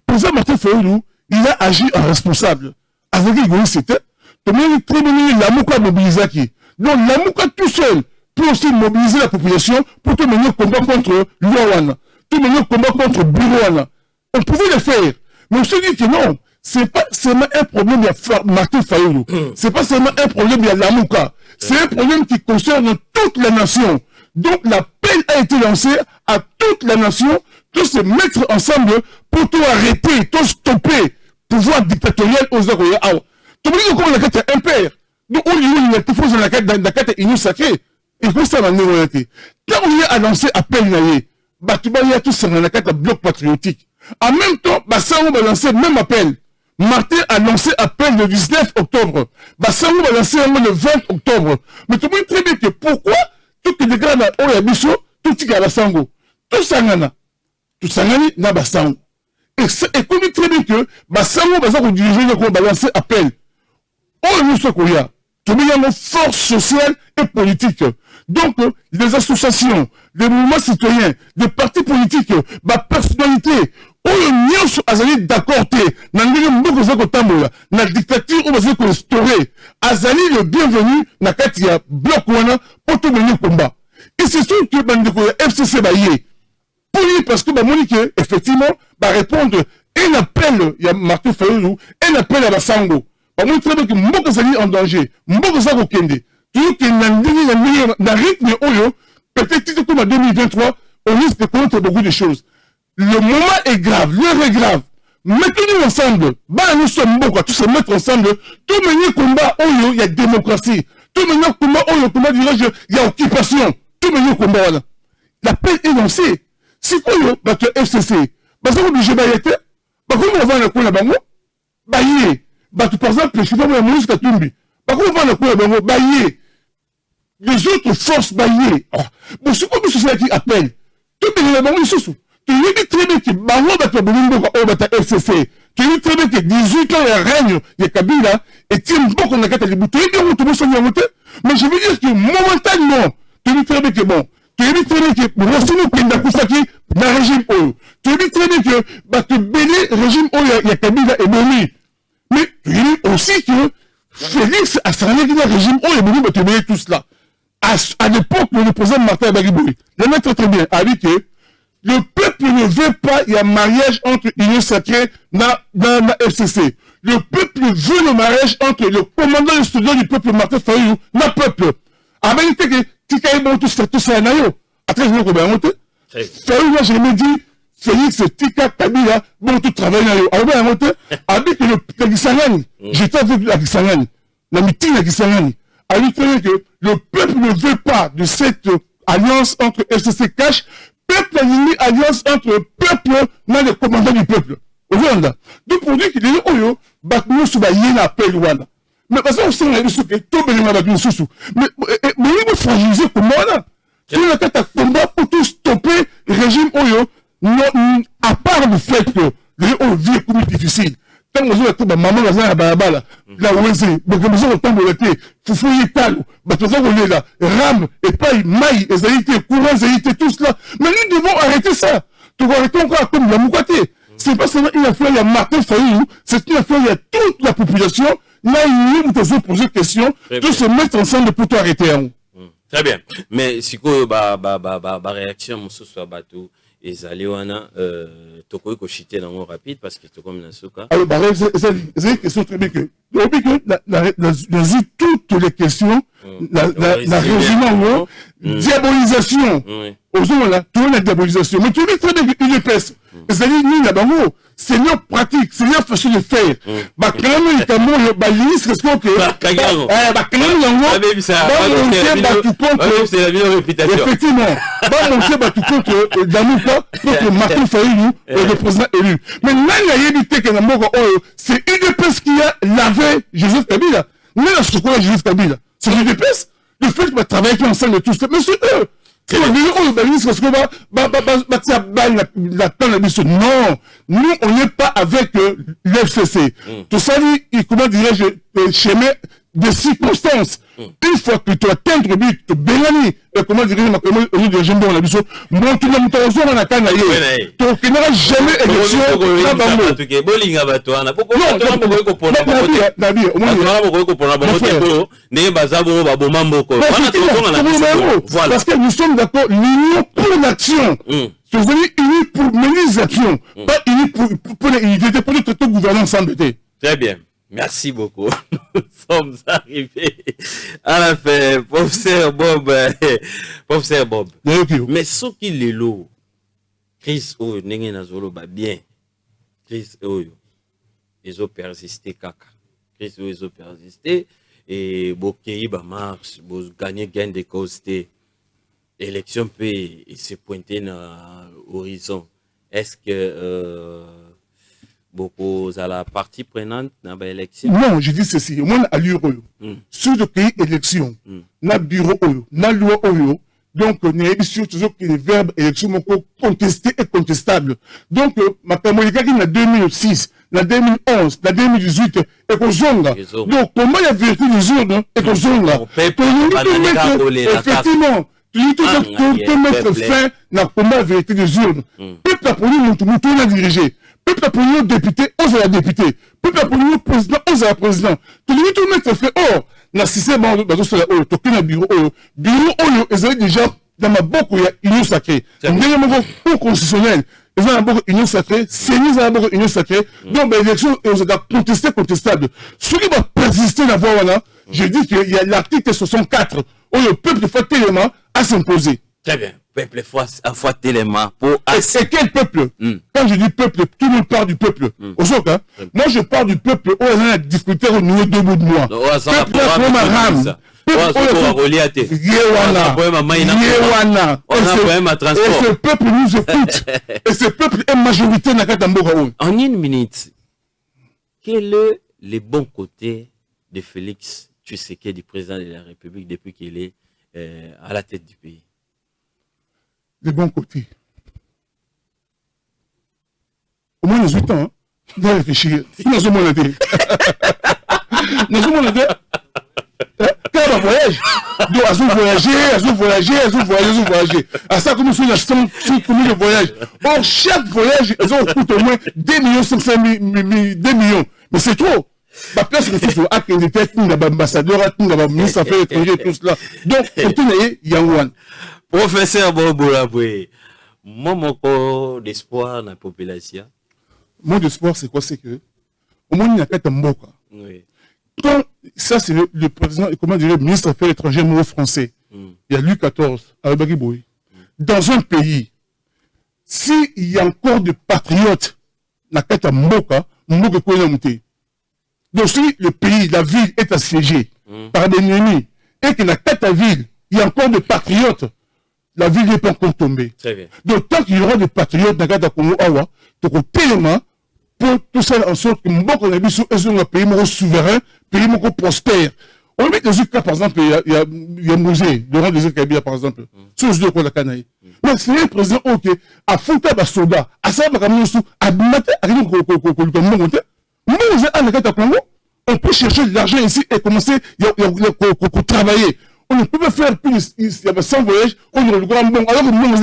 Président Martin Fayulu, il a agi en responsable. Avec Igor c'était comme très bien Lamuka mobilisaki. Donc Lamuka tout seul peut aussi mobiliser la population pour tout mener combat contre l'Ouana, tout mener combat contre Buruana. On pouvait le faire, mais on se dit que non, c'est pas seulement un problème de Martin Fayulu, c'est pas seulement un problème de Lamuka, c'est un problème qui concerne toute la nation. Donc l'appel a été lancé à toute la nation de se mettre ensemble pour tout arrêter, tout stopper, pouvoir dictatorial aux Aroya. Tout le monde comme la carte impère. Donc on y a tout dans la carte union sacrée. Et comme ça, quand on a annoncé appel naïe, il y a tout ça dans la carte bloc patriotique. En même temps, Bassango va lancer le même appel. Martin a lancé appel le 19 octobre. Bassango va lancer le 20 octobre. Mais tout le monde très bien que pourquoi tout les gars na Oyabiso, tout ce qui a Bassango, tout ça na Bassango. Et comme très bien que Bassango va diriger le balancer appel. Oh, nous sommes Koya. Tout le monde force sociale et politique. Donc, les associations, les mouvements citoyens, les partis politiques, ma personnalité, nous sommes d'accord, la dictature, on va restaurer. Azali le bienvenu, na katia, bloc wana, pour tout le combat. Et c'est sûr que FCC va y est. Parce que Monique, effectivement, va répondre un appel, il y a Martin Fayulu, un appel à Bassango. Par moi, très bien que Mboko Zali en danger, Mboko Zali Kende. Toujours qu'il y a un rythme oyo, peut-être comme en 2023, on risque de connaître beaucoup de choses. Le moment est grave, l'heure est grave. Mettons-nous ensemble, nous sommes beaucoup, tous se mettre ensemble, tout mener combat oyo, il y a démocratie. Tout mener combat oyo, comment dirais-je, il y a occupation. Tout mener combat là. La paix est lancée. Si quoi yo, que FCC, ça va obliger d'arrêter. Comment on va le coup là-bas, par exemple, je suis pas mon musique à Tumbi. Comment on va le coup là-bas, les autres forces baillées. Bon, c'est quoi que qui appelle? Tout le monde est sous. Tu dis très bien que Bango va FCC. Tu dis très bien que 18 ans il règne, il y a Kabila, et tient beaucoup de la bouteille. Tu dis tout le monde mais je veux dire que momentanément, tu dis très bien que bon, tu dis très bien que Rossino Penda Kousaki, dans le régime Oyo. Tu dis très bien que Béné, régime Oyo, il y a Kabila et Boni. Mais tu dis aussi que Félix a servi dans le régime Oyo et Boni, tu dis tout cela. À l'époque, le président Martin Bagiboui, le maître très bien, a dit que le peuple ne veut pas, il y a mariage entre union sacrée dans la FCC. Le peuple veut le mariage entre le commandant de studio du peuple Martin Fayulu, le peuple. A vérité que, Tika Ebo, tout ça, après, je vais vous monter. Fayulu, moi, j'ai dit, Félix, Tika, Kabila, bon, tout travail, alors, ben, monter, avec le Gisangani, j'étais avec la Gisangani, la meeting de Gisangani, a dit que le peuple ne veut pas de cette alliance entre FCC Cash, peuple a une alliance entre le peuple et le commandant du peuple. Au Rwanda. Donc pour dire qu'il est Oyo, nous sommes à appel Rwanda. Mais parce qu'on sait que tout le monde a dit sous. Mais il faut fragiliser comme moi. Tout le monde a combat pour tout stopper le régime Oyo, à part le fait que les Oyo vivent comme difficile. Quand vous êtes maman dans la balabala, la ouézé, vous avez autant de l'été, vous fouillez tal, vous avez là, rame, et paille, maille, les haïtés, courants, les haïtés, tout cela. Mais nous devons arrêter ça. Nous devons arrêter encore comme la Moukate. C'est pas seulement une affaire, il y a Martin Fayulu, c'est une affaire, il y a toute la population. Là, il nous devons poser question, de se mettre ensemble pour tout arrêter. Très bien. Mais si quoi, réaction, mon soit bateau. Et Zaliwana, Toko Koshite dans mon rapide parce que c'est comme la souka. Alors, c'est une question très bien que. Depuis que nous toutes les questions, la résumé, diabolisation. Aux gens là, tout la diabolisation. Mais tu dis très bien qu'une épaisse. C'est-à-dire, nous, là-bas, c'est une pratique, c'est une façon de faire. Bah, quand même, il y a un balise, qu'est-ce qu'on fait? Bah, quand même, c'est la meilleure réputation. Effectivement. Bah, mon chef, tout contre Damouka, contre Martin Fayulu, le président élu. Mais là, il y a évité que c'est une épaisse qui a lavé Joseph Kabila. Nous, là, ce qu'on a Joseph Kabila. C'est une épaisse. Le fait qu'on va travailler ensemble de tous. Mais c'est eux. Non, nous, on n'est pas avec l'FCC. Tout ça, comment dirais-je, chemin de circonstances. Une fois que tu atteins le but, tu bénis, comment dirais-je, au niveau de Jembo, on a dit ça, moi, tu n'as pas besoin de la tu n'auras jamais élection. Parce que nous sommes d'accord, l'union pour l'action. Nous sommes unis pour mener les actions, pas unis pour l'unité, pour notre gouvernance s'embêter. Très bien. Merci beaucoup. Nous sommes arrivés à la fin. Professeur Bob. Mais ce qui est là, Chris Oyo, n'est pas bien. Chris Oyo, ils ont persisté kaka. Chris Oyo, ils ont persisté. Et Bokei, ba marche, vous gagnez gain de cause. Élection peut se pointer dans l'horizon. Est-ce que beaucoup à la partie prenante dans l'élection? Non, je dis ceci. Moi, à l'URE, sur le pays élection, na bureau Oyo, na loi Oyo, donc, il y a toujours que les verbes élection contestés et contestables. Donc, ma camarade qui en 2006, en 2011, en 2018, et qu'on zonga. Donc, comment il y a vérité des urnes et qu'on zonga? Effectivement, tu peux mettre fin à la vérité des urnes. Peuple a pour nous, tout le monde dirigé. Peuple a pour nous député, on a député. Peuple a pour nous président, on a président. Tout le monde mettre fin. Or, na système de bureau, ils ont déjà dans ma boque, il y a union sacrée. Il y a un constitutionnel. Ils ont d'abord union sacrée, Sénis a d'abord union sacrée. Donc, l'élection, ils ont contesté, contestable. Ce qui va persister dans la voie, je dis qu'il y a l'article 64 où le peuple fait tellement à s'imposer. Très bien. Peuple fois tellement pour. C'est quel peuple? Quand je dis peuple, tout le monde parle du peuple. Au sens, moi je parle du peuple où il y a des difficultés au niveau de bout de moi. Peuple pour ma rame. Et ce peuple nous écoute. Et ce peuple est majoritaire dans Katamboraou. En une minute, quel est le bon côté de Félix Tshisekedi, président de la République, depuis qu'il est à la tête du pays? Les bons côtés. Au moins 18 ans, on va réfléchir. Nous sommes en été. Nous sommes en été. Quand on voyage, donc voyager. À ça, comme sur la station, de voyage. Or, chaque voyage, ils ont coûté au moins 2 500 000, 2 millions. Mais c'est trop. Ma place, c'est sur Ak, il était ambassadeur, ministre des Affaires étrangères, tout cela. Donc, il y a un. Professeur Bobolaboué, mon d'espoir dans la population. Mon d'espoir, c'est quoi? C'est que, au moins, il n'y a qu'à Tamboka. Quand, ça, c'est le président, comment dire, le ministre des Affaires étrangères français. Il y a Louis XIV, à Bagiboui. Dans un pays, s'il y a encore des patriotes, il n'y a qu'à Tamboka, Mboka Koyamute. Donc, si le pays, la ville est assiégée par des ennemis, et que la qu'à ville, il y a encore des patriotes, la ville n'est pas encore tombée. Très bien. Donc, tant qu'il y aura des patriotes dans le Congo, tu as paiement pour tout ça en sorte que Mboko Nabiso est un pays souverain, pays prospère. On met des cas, par exemple, il y a Mosé, Laurent des Kabila, par exemple, sur les deux coins de la Canaï. Mais c'est le président, ok, à Fouta, à Soda, à Sabakamosu, à Bimate, à Rimoko, on peut chercher de l'argent ici et commencer à travailler. On ne peut pas faire plus, il y a 100 voyages, on a le grand bon, alors que nous,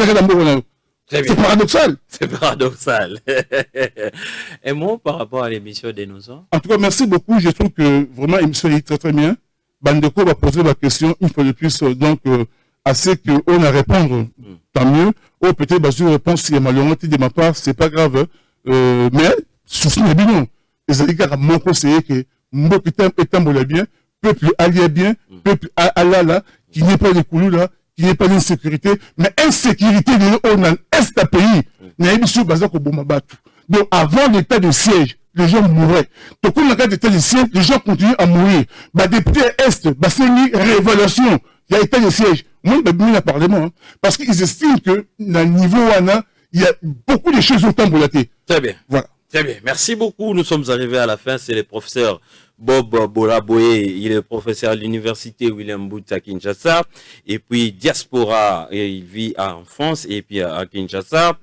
c'est paradoxal. C'est paradoxal. Et moi, par rapport à l'émission des Innocents? En tout cas, merci beaucoup. Je trouve que vraiment, l'émission est très très bien. Bandeko va poser la question une fois de plus, donc, à ce qu'on a à répondre, tant mieux. Ou peut-être, une réponse, si il y a malheureusement de ma part, c'est pas grave. Mais, souci n'est bien. Les alliés à mon conseiller que Mbokitam est bien, peuple allié bien, peuple alala, qui n'est pas des coulous là, qui n'est pas d'insécurité, mais insécurité on a un pays, donc avant l'état de siège, les gens mouraient. Donc quand on a l'état de siège, les gens continuent à mourir. Député Est, c'est une révélation, il y a état de siège. Moi, je vais le Parlement, parce qu'ils estiment que, dans le niveau il y a beaucoup de choses au temps. Très bien. Voilà. Très bien, merci beaucoup. Nous sommes arrivés à la fin. C'est le professeur Bob Bolaboye. Il est professeur à l'université William Booth à Kinshasa. Et puis Diaspora, et il vit en France et puis à Kinshasa.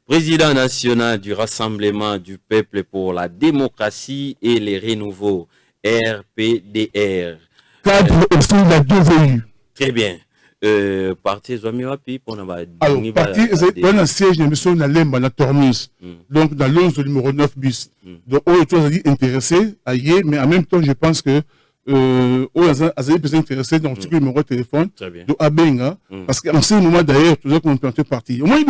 Président national du Rassemblement du Peuple pour la démocratie et les renouveaux, RPDR. Cadre aussi de la DVU. Très bien. Parti Zouami Wapi pour nous. Alors, parti, c'est un siège de mission dans l'Emba, dans Tormus. Donc, dans l'11 numéro 9 bis. Donc, on est intéressé à y mais en même temps, je pense que on est intéressé dans le numéro de téléphone de Abenga. Parce qu'en ce moment, d'ailleurs, tout ça, qu'on est en parti. Au moins,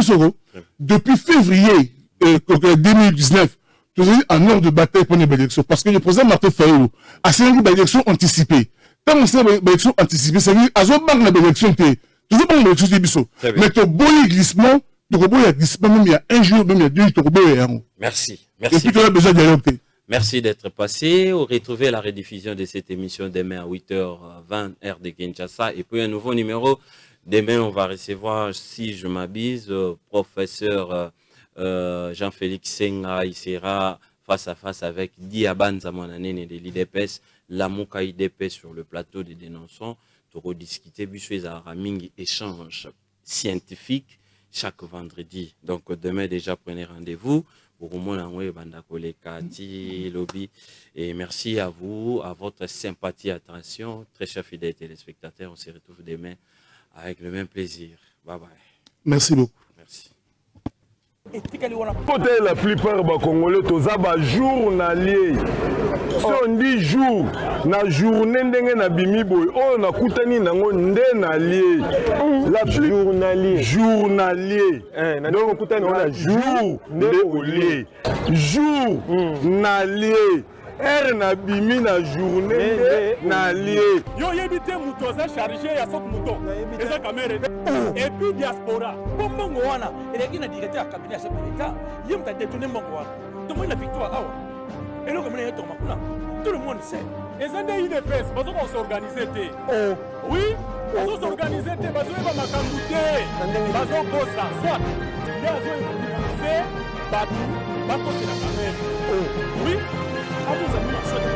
depuis février 2019, tout ça, en ordre de bataille pour les élections. Parce que le président Martin Fayou a signé une élection anticipée. Quand on sait l'élection anticipée, c'est dire à zone banque l'élection T. Toujours pas l'élection de Bissau. Mais ton beau glissement, même il y a un jour, même il y a 2 jours, Merci. Et puis tu as besoin d'adopter. Merci d'être passé. On retrouve la rediffusion de cette émission demain à 8h20 heure de Kinshasa. Et puis un nouveau numéro. Demain, on va recevoir, si je m'abuse, professeur Jean-Félix Senga. Il sera face à face avec Diaban Zamonanene de l'IDPS. La Mouka IDP sur le plateau des dénonçants pour discuter des Araming échange scientifique chaque vendredi. Donc demain déjà prenez rendez-vous pour lobby et merci à vous, à votre sympathie, attention, très chers fidèles téléspectateurs. On se retrouve demain avec le même plaisir. Bye bye. Merci beaucoup. Merci. Côté la plupart des Congolais, tous les journaliers. Si on dit jour, na journée na bimi boy, on na kutani na ngonde na lié. La journalier. Journalier. Donc kutani on a jour de lié. Jour na lié. Er na bimi na journée na lié. Yo yebite muto za chargé ya sok muto. Eza kamera. Et puis diaspora. Comment wana eleki na directeur cabinet chef de l'État, yim ta détourner mon wana. Tout le monde la victoire awa. Et là comme on est tombé là. Tout le monde sait. Les Indiens IDPS, parce qu'on s'organise. Oui, on s'organise, parce qu'on va m'accamouter. Parce qu'on bosse là, soit. Les Indiens c'est Batou c'est la caméra. Oui, on vous a mis en sorte.